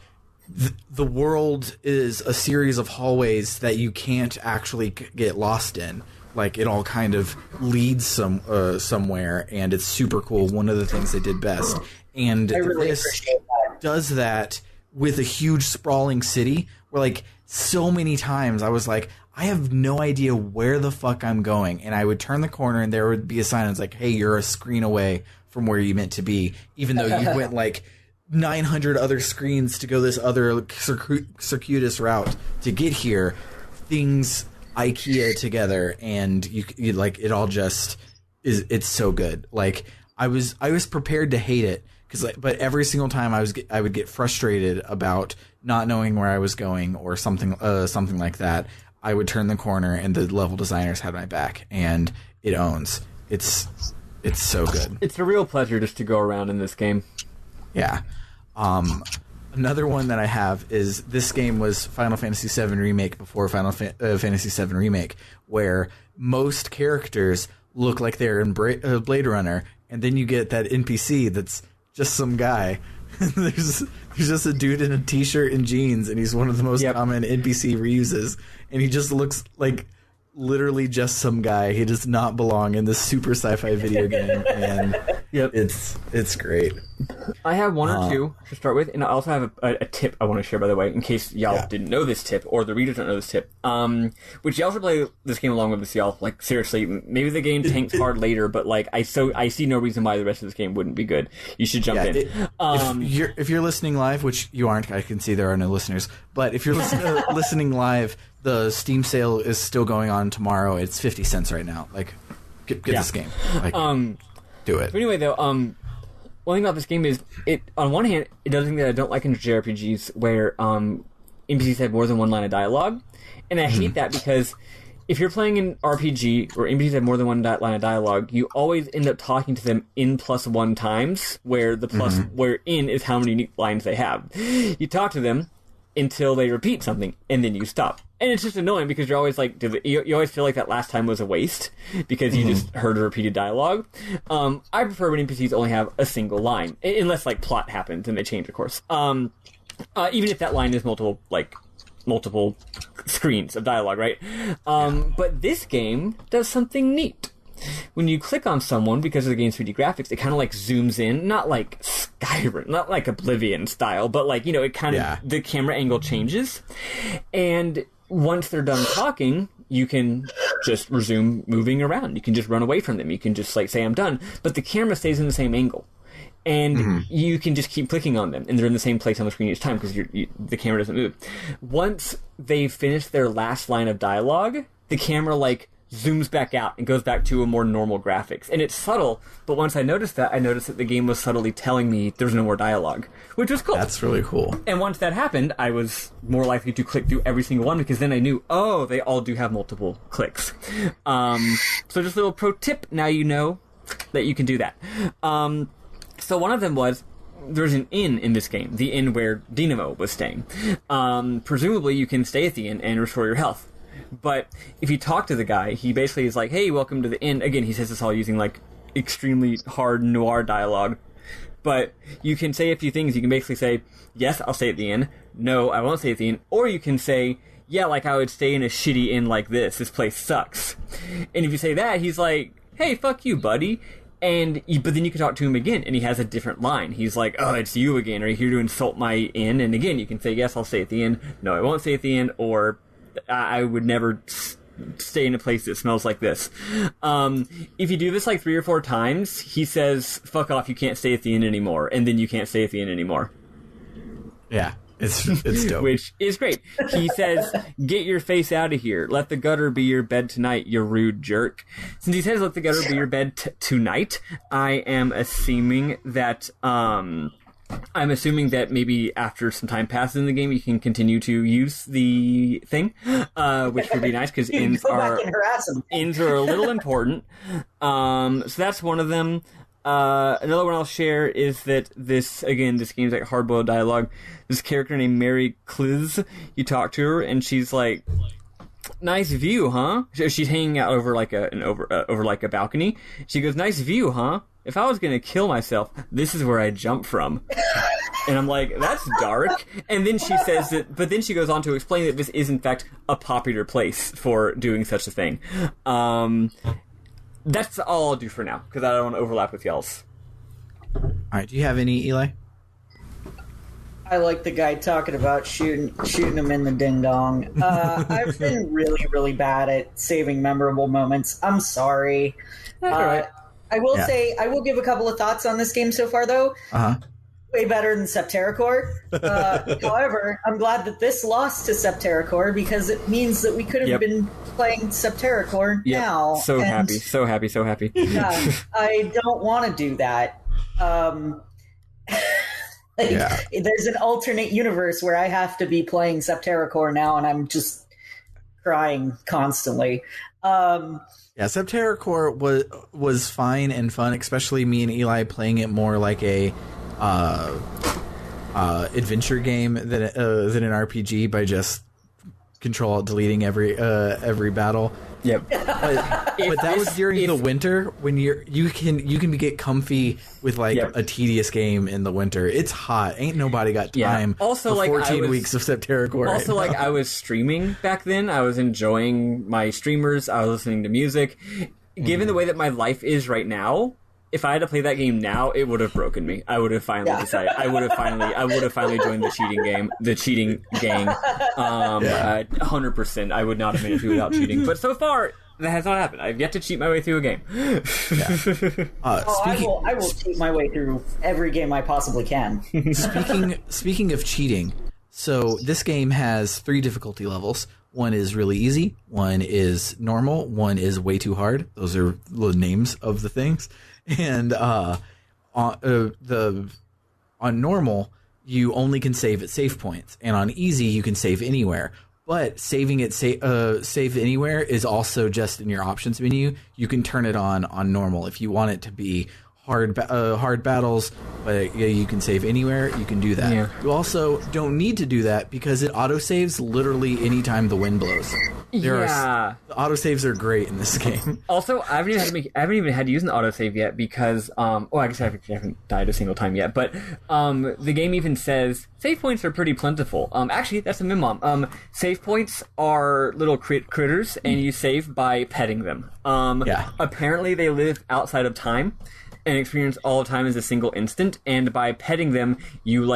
Speaker 2: world is a series of hallways that you can't actually get lost in. Like, it all kind of leads somewhere, and it's super cool. One of the things they did best. And
Speaker 3: I really
Speaker 2: this
Speaker 3: appreciate that.
Speaker 2: Does that with a huge sprawling city where, like, so many times I was like, I have no idea where the fuck I'm going. And I would turn the corner and there would be a sign that's like, hey, you're a screen away from where you meant to be. Even though you went like 900 other screens to go this other circuitous route to get here. Things IKEA together, and you like, it all just is. It's so good. Like, I was prepared to hate it. But every single time I would get frustrated about not knowing where I was going or something like that. I would turn the corner and the level designers had my back, and it owns. It's so good.
Speaker 1: It's a real pleasure just to go around in this game.
Speaker 2: Yeah. Another one that I have is this game was Final Fantasy VII Remake before Final Fantasy VII Remake, where most characters look like they're in Blade Runner, and then you get that NPC that's just some guy. there's just a dude in a t-shirt and jeans, and he's one of the most common NPC reuses, and he just looks like literally just some guy. He does not belong in this super sci-fi video game, and it's great.
Speaker 1: I have one or two to start with, and I also have a tip I want to share, by the way, in case y'all didn't know this tip, or the readers don't know this tip. Which y'all should play this game along with us, y'all. Like, seriously, maybe the game tanks hard later, but like, I see no reason why the rest of this game wouldn't be good. You should jump in.
Speaker 2: If you're listening live, which you aren't, I can see there are no listeners, but if you're listening live, the Steam sale is still going on tomorrow. It's 50 cents right now. Like, get this game. Like, do it.
Speaker 1: But anyway, though, one thing about this game is, it on one hand, it does something that I don't like in JRPGs, where NPCs have more than one line of dialogue, and I hate that because if you're playing an RPG where NPCs have more than one line of dialogue, you always end up talking to them in +1 times, where the where in is how many lines they have. You talk to them until they repeat something, and then you stop. And it's just annoying because you're always like, you always feel like that last time was a waste because you just heard a repeated dialogue. I prefer when NPCs only have a single line, unless like plot happens and they change, of course. Even if that line is multiple screens of dialogue, right? But this game does something neat. When you click on someone, because of the game's 3D graphics, it kind of like zooms in, not like Skyrim, not like Oblivion style, but like, you know, it kind of, the camera angle changes. And once they're done talking, you can just resume moving around. You can just run away from them. You can just like say, I'm done. But the camera stays in the same angle. And you can just keep clicking on them, and they're in the same place on the screen each time because the camera doesn't move. Once they've finished their last line of dialogue, the camera like zooms back out and goes back to a more normal graphics. And it's subtle, but once I noticed that the game was subtly telling me there's no more dialogue, which was cool.
Speaker 2: That's really cool.
Speaker 1: And once that happened, I was more likely to click through every single one, because then I knew, oh, they all do have multiple clicks. So just a little pro tip, now you know that you can do that. So one of them was, there's an inn in this game, the inn where Dynamo was staying. Presumably you can stay at the inn and restore your health. But if you talk to the guy, he basically is like, hey, welcome to the inn. Again, he says this all using, like, extremely hard noir dialogue. But you can say a few things. You can basically say, yes, I'll stay at the inn. No, I won't stay at the inn. Or you can say, yeah, like I would stay in a shitty inn like this. This place sucks. And if you say that, he's like, hey, fuck you, buddy. But then you can talk to him again, and he has a different line. He's like, oh, it's you again. Are you here to insult my inn? And again, you can say, yes, I'll stay at the inn. No, I won't stay at the inn. Or I would never stay in a place that smells like this. If you do this like 3 or 4 times, he says, fuck off, you can't stay at the inn anymore. And then you can't stay at the inn anymore.
Speaker 2: Yeah, it's dope.
Speaker 1: Which is great. He says, get your face out of here. Let the gutter be your bed tonight, you rude jerk. Since he says let the gutter be your bed tonight, I am assuming that maybe after some time passes in the game, you can continue to use the thing, which would be nice, because inns are a little important. So that's one of them. Another one I'll share is that this game's like hard-boiled dialogue. This character named Mary Cliz, you talk to her, and she's like, nice view, huh? She's hanging out over like a balcony. She goes, nice view, huh? If I was gonna kill myself, this is where I'd jump from. And I'm like, that's dark. And then she says that, but then she goes on to explain that this is in fact a popular place for doing such a thing. That's all I'll do for now, because I don't want to overlap with y'all's.
Speaker 2: Alright, do you have any, Eli?
Speaker 3: I like the guy talking about shooting him in the ding-dong. I've been really, really bad at saving memorable moments. I'm sorry.
Speaker 1: That's all right.
Speaker 3: I will say, I will give a couple of thoughts on this game so far, though. Way better than Septerracore. However, I'm glad that this lost to Septerracore, because it means that we could have been playing Septerracore now.
Speaker 1: So happy.
Speaker 3: Yeah, I don't want to do that. There's an alternate universe where I have to be playing Septerracore now, and I'm just crying constantly.
Speaker 2: Septerracore was fine and fun, especially me and Eli playing it more like a adventure game than an RPG by just deleting every battle.
Speaker 1: Yep.
Speaker 2: But that was during the winter when you can get comfy with a tedious game in the winter. It's hot. Ain't nobody got time.
Speaker 1: Also,
Speaker 2: for 14 weeks of Septerracore.
Speaker 1: Also,
Speaker 2: right now.
Speaker 1: I was streaming back then. I was enjoying my streamers. I was listening to music. Given the way that my life is right now, if I had to play that game now, it would have broken me. I would have finally decided. I would have finally joined the cheating gang. 100%. I would not have made it through without cheating. But so far, that has not happened. I've yet to cheat my way through a game.
Speaker 3: I will cheat my way through every game I possibly can.
Speaker 2: Speaking of cheating, so this game has 3 difficulty levels. One is really easy, one is normal, one is way too hard. Those are the names of the things. And on normal, you only can save at save points, and on easy, you can save anywhere. But saving it save anywhere is also just in your options menu. You can turn it on normal if you want it to be hard battles, but you can save anywhere. You can do that. Yeah. You also don't need to do that because it autosaves literally anytime the wind blows. The autosaves are great in this game.
Speaker 1: Also, I haven't even had to use an autosave yet because I guess I haven't died a single time yet. But the game even says save points are pretty plentiful. Actually, that's a meme. Save points are little critters, and you save by petting them. Apparently, they live outside of time and experience all time as a single instant, and by petting them, you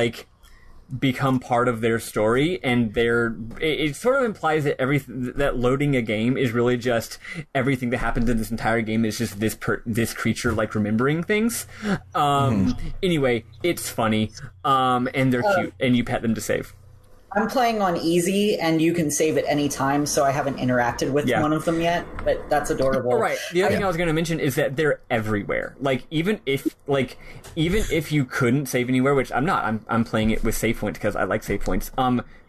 Speaker 1: become part of their story, and it sort of implies that that loading a game is really just everything that happens in this entire game is just this creature remembering things. Anyway, it's funny, and they're cute, and you pet them to save.
Speaker 3: I'm playing on easy, and you can save at any time, so I haven't interacted with one of them yet, but that's adorable.
Speaker 1: All right. The other thing I was going to mention is that they're everywhere. Like, even if you couldn't save anywhere, which I'm not, I'm playing it with save points because I like save points.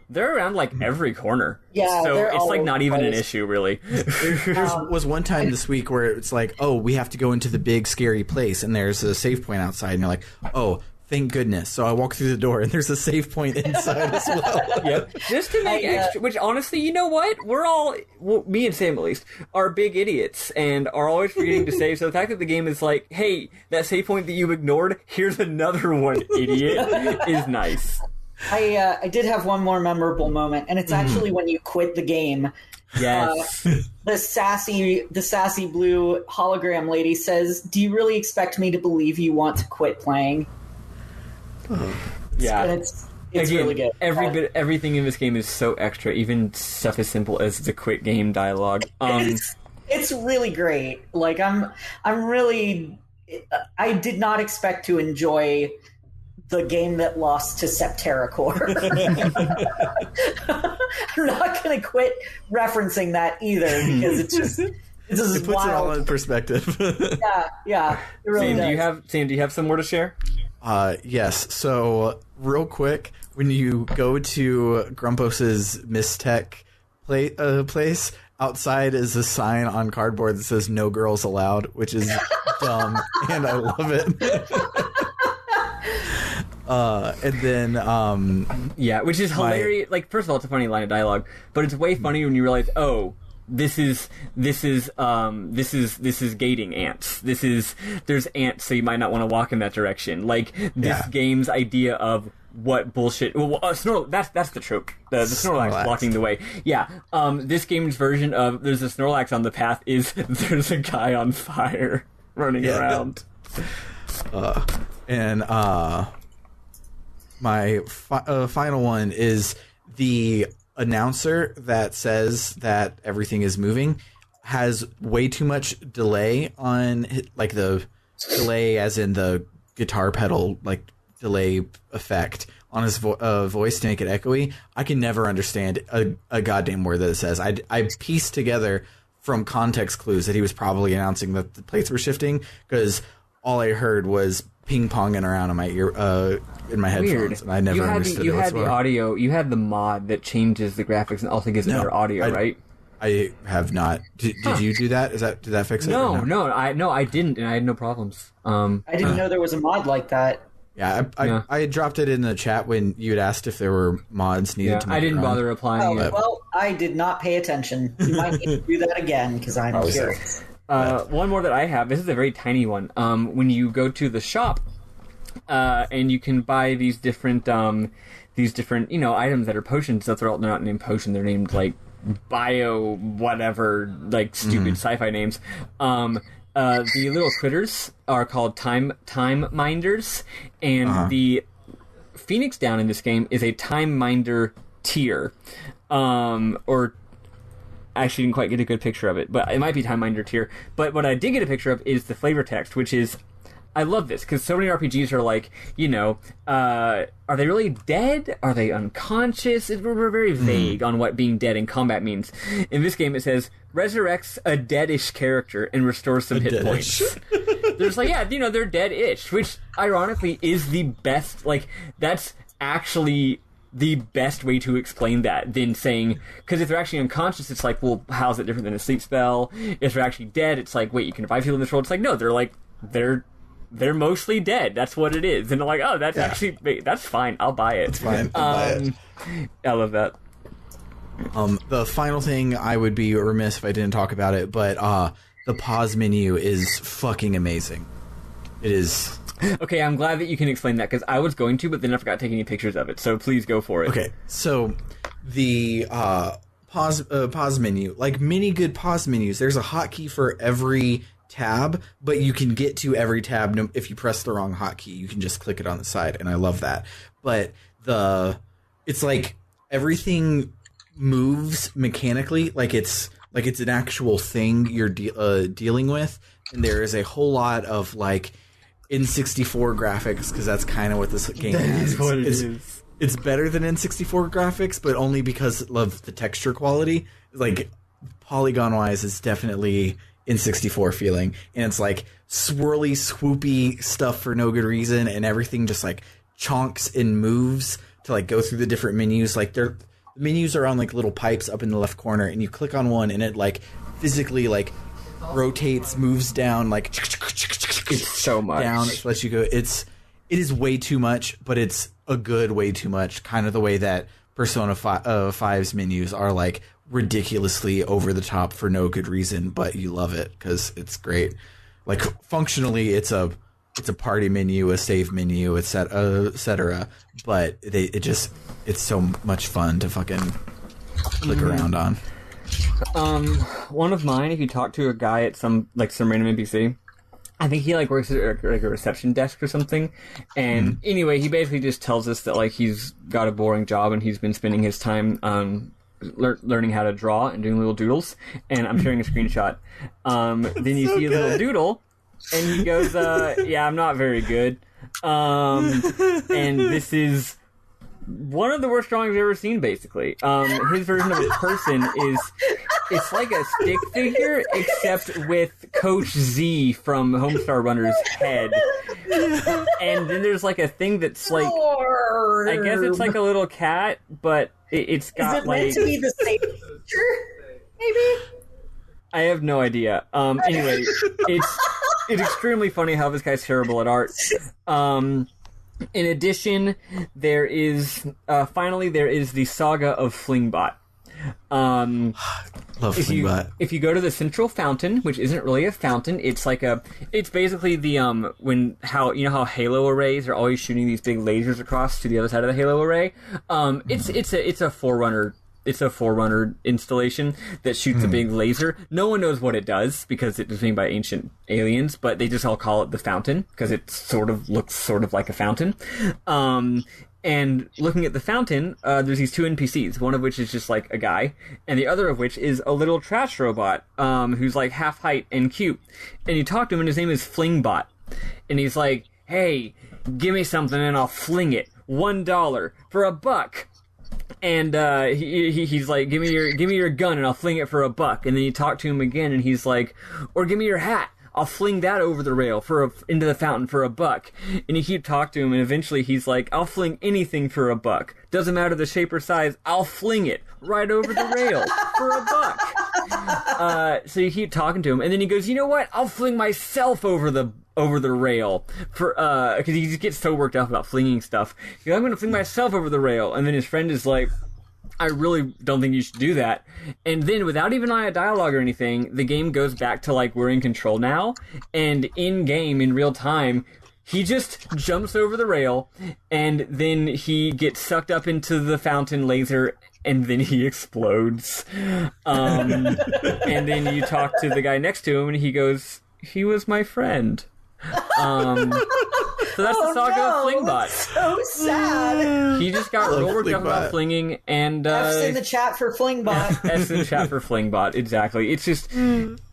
Speaker 1: They're around like every corner.
Speaker 3: Yeah,
Speaker 1: so
Speaker 3: they're
Speaker 1: it's like not even an
Speaker 3: place.
Speaker 1: issue, really.
Speaker 2: There was one time this week where it's like, oh, we have to go into the big scary place, and there's a save point outside, and you're like, oh, thank goodness. So I walk through the door, and there's a save point inside as well.
Speaker 1: Yep. Just to make extra, which honestly, you know what? We're all, me and Sam at least, are big idiots and are always forgetting to save. So the fact that the game is like, hey, that save point that you ignored, here's another one, idiot, is nice.
Speaker 3: I did have one more memorable moment, and it's actually when you quit the game.
Speaker 1: Yes.
Speaker 3: The sassy blue hologram lady says, "Do you really expect me to believe you want to quit playing?"
Speaker 1: Yeah.
Speaker 3: And it's
Speaker 1: Again,
Speaker 3: really good.
Speaker 1: Everything in this game is so extra, even stuff as simple as the quit game dialogue.
Speaker 3: It's really great. Like I did not expect to enjoy the game that lost to Septerra Core. I'm not going to quit referencing that either because it's just
Speaker 2: It puts it all in perspective.
Speaker 3: Yeah. It really does.
Speaker 1: Sam, do you have some more to share?
Speaker 2: Yes. So, real quick, when you go to Grumpos's Mistech place, outside is a sign on cardboard that says "No girls allowed," which is dumb, and I love it. And then,
Speaker 1: yeah, which is hilarious. Like, first of all, it's a funny line of dialogue, but it's way funnier when you realize, oh, this is gating ants. There's ants, so you might not want to walk in that direction. Like, this game's idea of what bullshit. Well, that's the trope. The Snorlax blocking the way. Yeah. This game's version of there's a Snorlax on the path is there's a guy on fire running around.
Speaker 2: My final one is the announcer that says that everything is moving has way too much delay on, like, the delay as in the guitar pedal, like, delay effect on his voice to make it echoey. I can never understand a goddamn word that it says. I pieced together from context clues that he was probably announcing that the plates were shifting, because all I heard was ping-ponging around in my ear, in my headphones.
Speaker 1: Weird.
Speaker 2: And I never understood it
Speaker 1: You had
Speaker 2: whatsoever.
Speaker 1: the audio. You had the mod that changes the graphics and also gives better audio, right?
Speaker 2: I have not. Did you do that? Did that fix it?
Speaker 1: No, I didn't, and I had no problems.
Speaker 3: I didn't know there was a mod like that.
Speaker 2: Yeah, I dropped it in the chat when you had asked if there were mods needed to make
Speaker 1: I didn't bother replying.
Speaker 3: Well, I did not pay attention. You might need to do that again, because I'm curious.
Speaker 1: One more that I have. This is a very tiny one. When you go to the shop, and you can buy these different, items that are potions. They're not named potion. They're named like bio whatever, like stupid sci-fi names. The little critters are called time minders, and the Phoenix down in this game is a time minder tier, or. Actually didn't quite get a good picture of it, but it might be Time Minder tier. But what I did get a picture of is the flavor text, which is, I love this, because so many RPGs are like, are they really dead? Are they unconscious? We're very vague on what being dead in combat means. In this game it says, resurrects a deadish character and restores some hit points. There's like, they're dead-ish, which ironically is the best, like, that's actually the best way to explain that than saying, because if they're actually unconscious, it's like, well, how's it different than a sleep spell? If they're actually dead, it's like, wait, you can revive people in this world. It's like, no, they're mostly dead. That's what it is. And they're like, oh, that's actually, that's fine. I'll buy it.
Speaker 2: It's fine. I'll buy it.
Speaker 1: I love that.
Speaker 2: The final thing, I would be remiss if I didn't talk about it, but the pause menu is fucking amazing. It is.
Speaker 1: Okay, I'm glad that you can explain that, because I was going to, but then I forgot to take any pictures of it, so please go for it.
Speaker 2: Okay, so the pause menu, like many good pause menus, there's a hotkey for every tab, but you can get to every tab if you press the wrong hotkey. You can just click it on the side, and I love that. But it's like everything moves mechanically, like it's an actual thing you're dealing with, and there is a whole lot of like N64 graphics, because that's kind of what this game has.
Speaker 1: What it is.
Speaker 2: it's better than N64 graphics, but only because of the texture quality. Like, polygon-wise, it's definitely N64 feeling. And it's like swirly, swoopy stuff for no good reason, and everything just like chonks and moves to like go through the different menus. Like, the menus are on like little pipes up in the left corner, and you click on one, and it like physically like rotates, moves down, like
Speaker 1: It's so much.
Speaker 2: down. It lets you go. It is way too much, but it's a good way too much. Kind of the way that Persona 5's menus are like ridiculously over the top for no good reason, but you love it because it's great. Like, functionally, it's a party menu, a save menu, etc. But it's so much fun to fucking click around on.
Speaker 1: One of mine, if you talk to a guy at some random NPC, I think he like works at like a reception desk or something, and anyway, he basically just tells us that like he's got a boring job and he's been spending his time learning how to draw and doing little doodles, and I'm sharing a screenshot. Then you see a little doodle, and he goes, "Yeah, I'm not very good," and this is one of the worst drawings I've ever seen, basically. His version of a person it's like a stick figure, except with Coach Z from Homestar Runner's head. And then there's like a thing that's like, I guess it's like a little cat, but it's got
Speaker 3: Is it
Speaker 1: like...
Speaker 3: meant to be the same picture? Maybe?
Speaker 1: I have no idea. Anyway, it's extremely funny how this guy's terrible at art. In addition, there is the saga of Flingbot.
Speaker 2: Love Flingbot.
Speaker 1: If you go to the central fountain, which isn't really a fountain, it's basically the how halo arrays are always shooting these big lasers across to the other side of the halo array. It's a forerunner. It's a Forerunner installation that shoots a big laser. No one knows what it does because it was made by ancient aliens, but they just all call it the fountain because it looks like a fountain. And looking at the fountain, there's these two NPCs, one of which is just like a guy, and the other of which is a little trash robot who's like half height and cute. And you talk to him, and his name is Flingbot. And he's like, "Hey, give me something and I'll fling it. $1 for $1. And he's like, give me your gun and I'll fling it for $1. And then you talk to him again, and he's like, "Or give me your hat. I'll fling that over the rail into the fountain for $1. And you keep talking to him, and eventually he's like, "I'll fling anything for $1. Doesn't matter the shape or size. I'll fling it right over the rail for $1. So you keep talking to him, and then he goes, "You know what? I'll fling myself over the rail because he just gets so worked up about flinging stuff. He's like, "I'm going to fling myself over the rail," and then his friend is like, "I really don't think you should do that." And then, without even a dialogue or anything, the game goes back to like, we're in control now, and in game, in real time, he just jumps over the rail, and then he gets sucked up into the fountain laser, and then he explodes. And then you talk to the guy next to him, and he goes, "He was my friend." So that's the saga of Flingbot.
Speaker 3: That's so sad.
Speaker 1: He just got real worked up about flinging, and
Speaker 3: F's in the chat for Flingbot.
Speaker 1: F's in the chat for Flingbot. Exactly. It's just,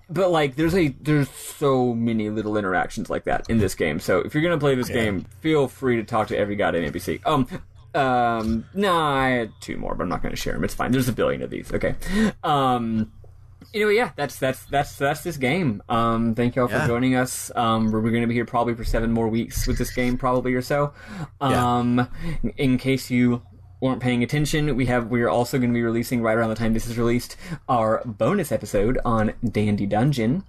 Speaker 1: but like, there's so many little interactions like that in this game. So if you're gonna play this game, feel free to talk to every goddamn NPC. I had 2 more, but I'm not gonna share them. It's fine. There's a billion of these. Okay. Anyway, yeah, that's this game. Thank you all for joining us. We're going to be here probably for 7 more weeks with this game, probably or so. In case you weren't paying attention, we are also going to be releasing right around the time this is released our bonus episode on Dandy Dungeon.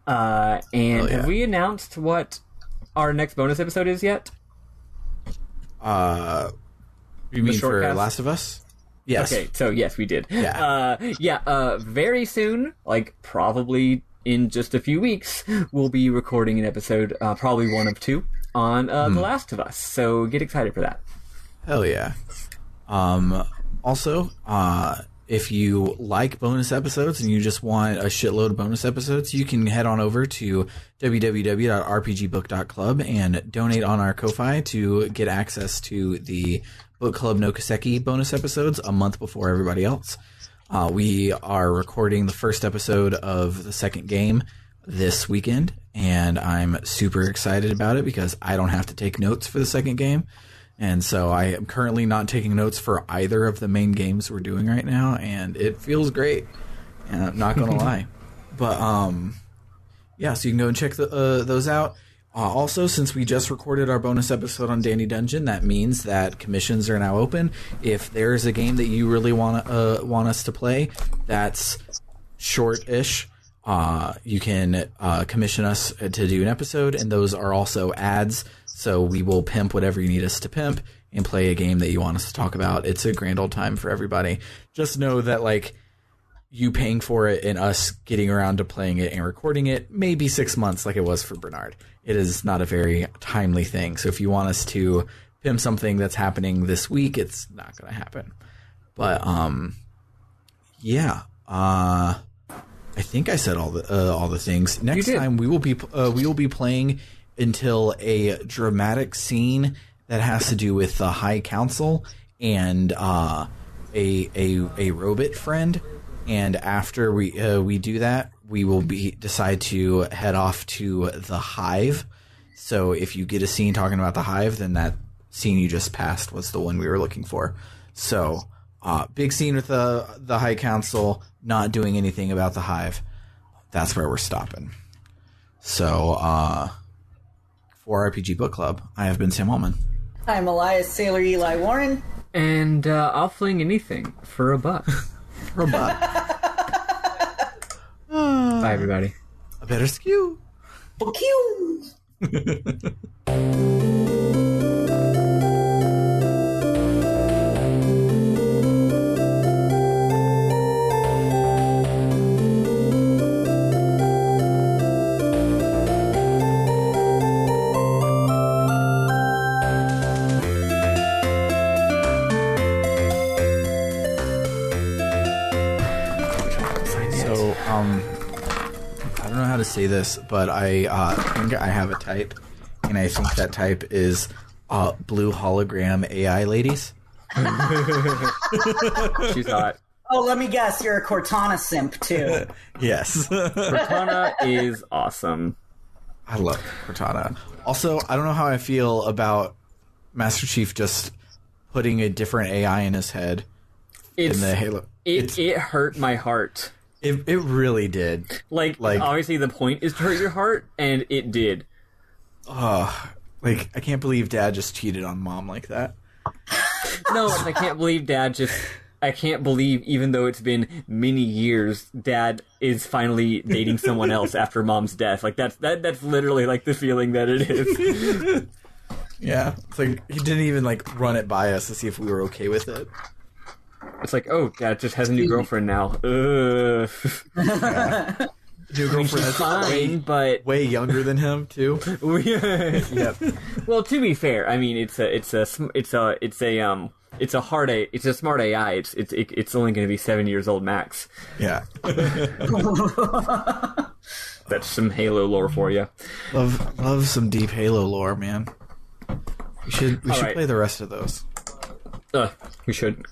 Speaker 1: Have we announced what our next bonus episode is yet?
Speaker 2: You mean for Last of Us? Yes.
Speaker 1: Okay, so yes, we did.
Speaker 2: Yeah.
Speaker 1: Very soon, like probably in just a few weeks, we'll be recording an episode, probably 1 of 2, on The Last of Us. So get excited for that.
Speaker 2: Hell yeah. Also, if you like bonus episodes and you just want a shitload of bonus episodes, you can head on over to www.rpgbook.club and donate on our Ko-Fi to get access to the Book Club no Kaseki bonus episodes a month before everybody else. We are recording the first episode of the second game this weekend, and I'm super excited about it because I don't have to take notes for the second game. And so I am currently not taking notes for either of the main games we're doing right now, and it feels great. And I'm not gonna lie, but yeah. So you can go and check those out. Also, since we just recorded our bonus episode on Danny Dungeon, that means that commissions are now open. If there's a game that you really want us to play, that's short-ish. You can commission us to do an episode, and those are also ads. So we will pimp whatever you need us to pimp and play a game that you want us to talk about. It's a grand old time for everybody. Just know that like you paying for it and us getting around to playing it and recording it may be 6 months, like it was for Bernard. It is not a very timely thing. So if you want us to pimp something that's happening this week, it's not going to happen. But yeah. I think I said all the things. Next time we will be playing until a dramatic scene that has to do with the High Council and a robot friend. And after we do that, we will decide to head off to the Hive. So if you get a scene talking about the Hive, then that scene you just passed was the one we were looking for. So big scene with the High Council, not doing anything about the Hive. That's where we're stopping. So for RPG Book Club, I have been Sam Holman.
Speaker 3: I'm Elias Sailor Eli Warren.
Speaker 1: And I'll fling anything for a buck.
Speaker 2: For a buck.
Speaker 1: Bye, everybody.
Speaker 2: A better skew.
Speaker 3: Fuck you.
Speaker 2: I don't know how to say this, but I think I have a type, and I think that type is blue hologram AI ladies.
Speaker 1: She's hot.
Speaker 3: Oh, let me guess, you're a Cortana simp, too.
Speaker 2: Yes.
Speaker 1: Cortana is awesome.
Speaker 2: I love Cortana. Also, I don't know how I feel about Master Chief just putting a different AI in his head in the Halo.
Speaker 1: It hurt my heart.
Speaker 2: It really did.
Speaker 1: Like obviously the point is to hurt your heart, and it did.
Speaker 2: Like, I can't believe Dad just cheated on Mom like that.
Speaker 1: No, I can't believe Dad I can't believe, even though it's been many years, Dad is finally dating someone else after Mom's death. Like, that's literally, like, the feeling that it is.
Speaker 2: Yeah. It's like, he didn't even, like, run it by us to see if we were okay with it.
Speaker 1: It's like, oh, Dad just has a new girlfriend now.
Speaker 2: Yeah. New girlfriend that's
Speaker 1: fine, but
Speaker 2: way younger than him too. Yep.
Speaker 1: Well, to be fair, I mean, it's a smart AI. It's only going to be 7 years old max.
Speaker 2: Yeah.
Speaker 1: That's some Halo lore for you.
Speaker 2: Love some deep Halo lore, man. We should play the rest of those.
Speaker 1: We should.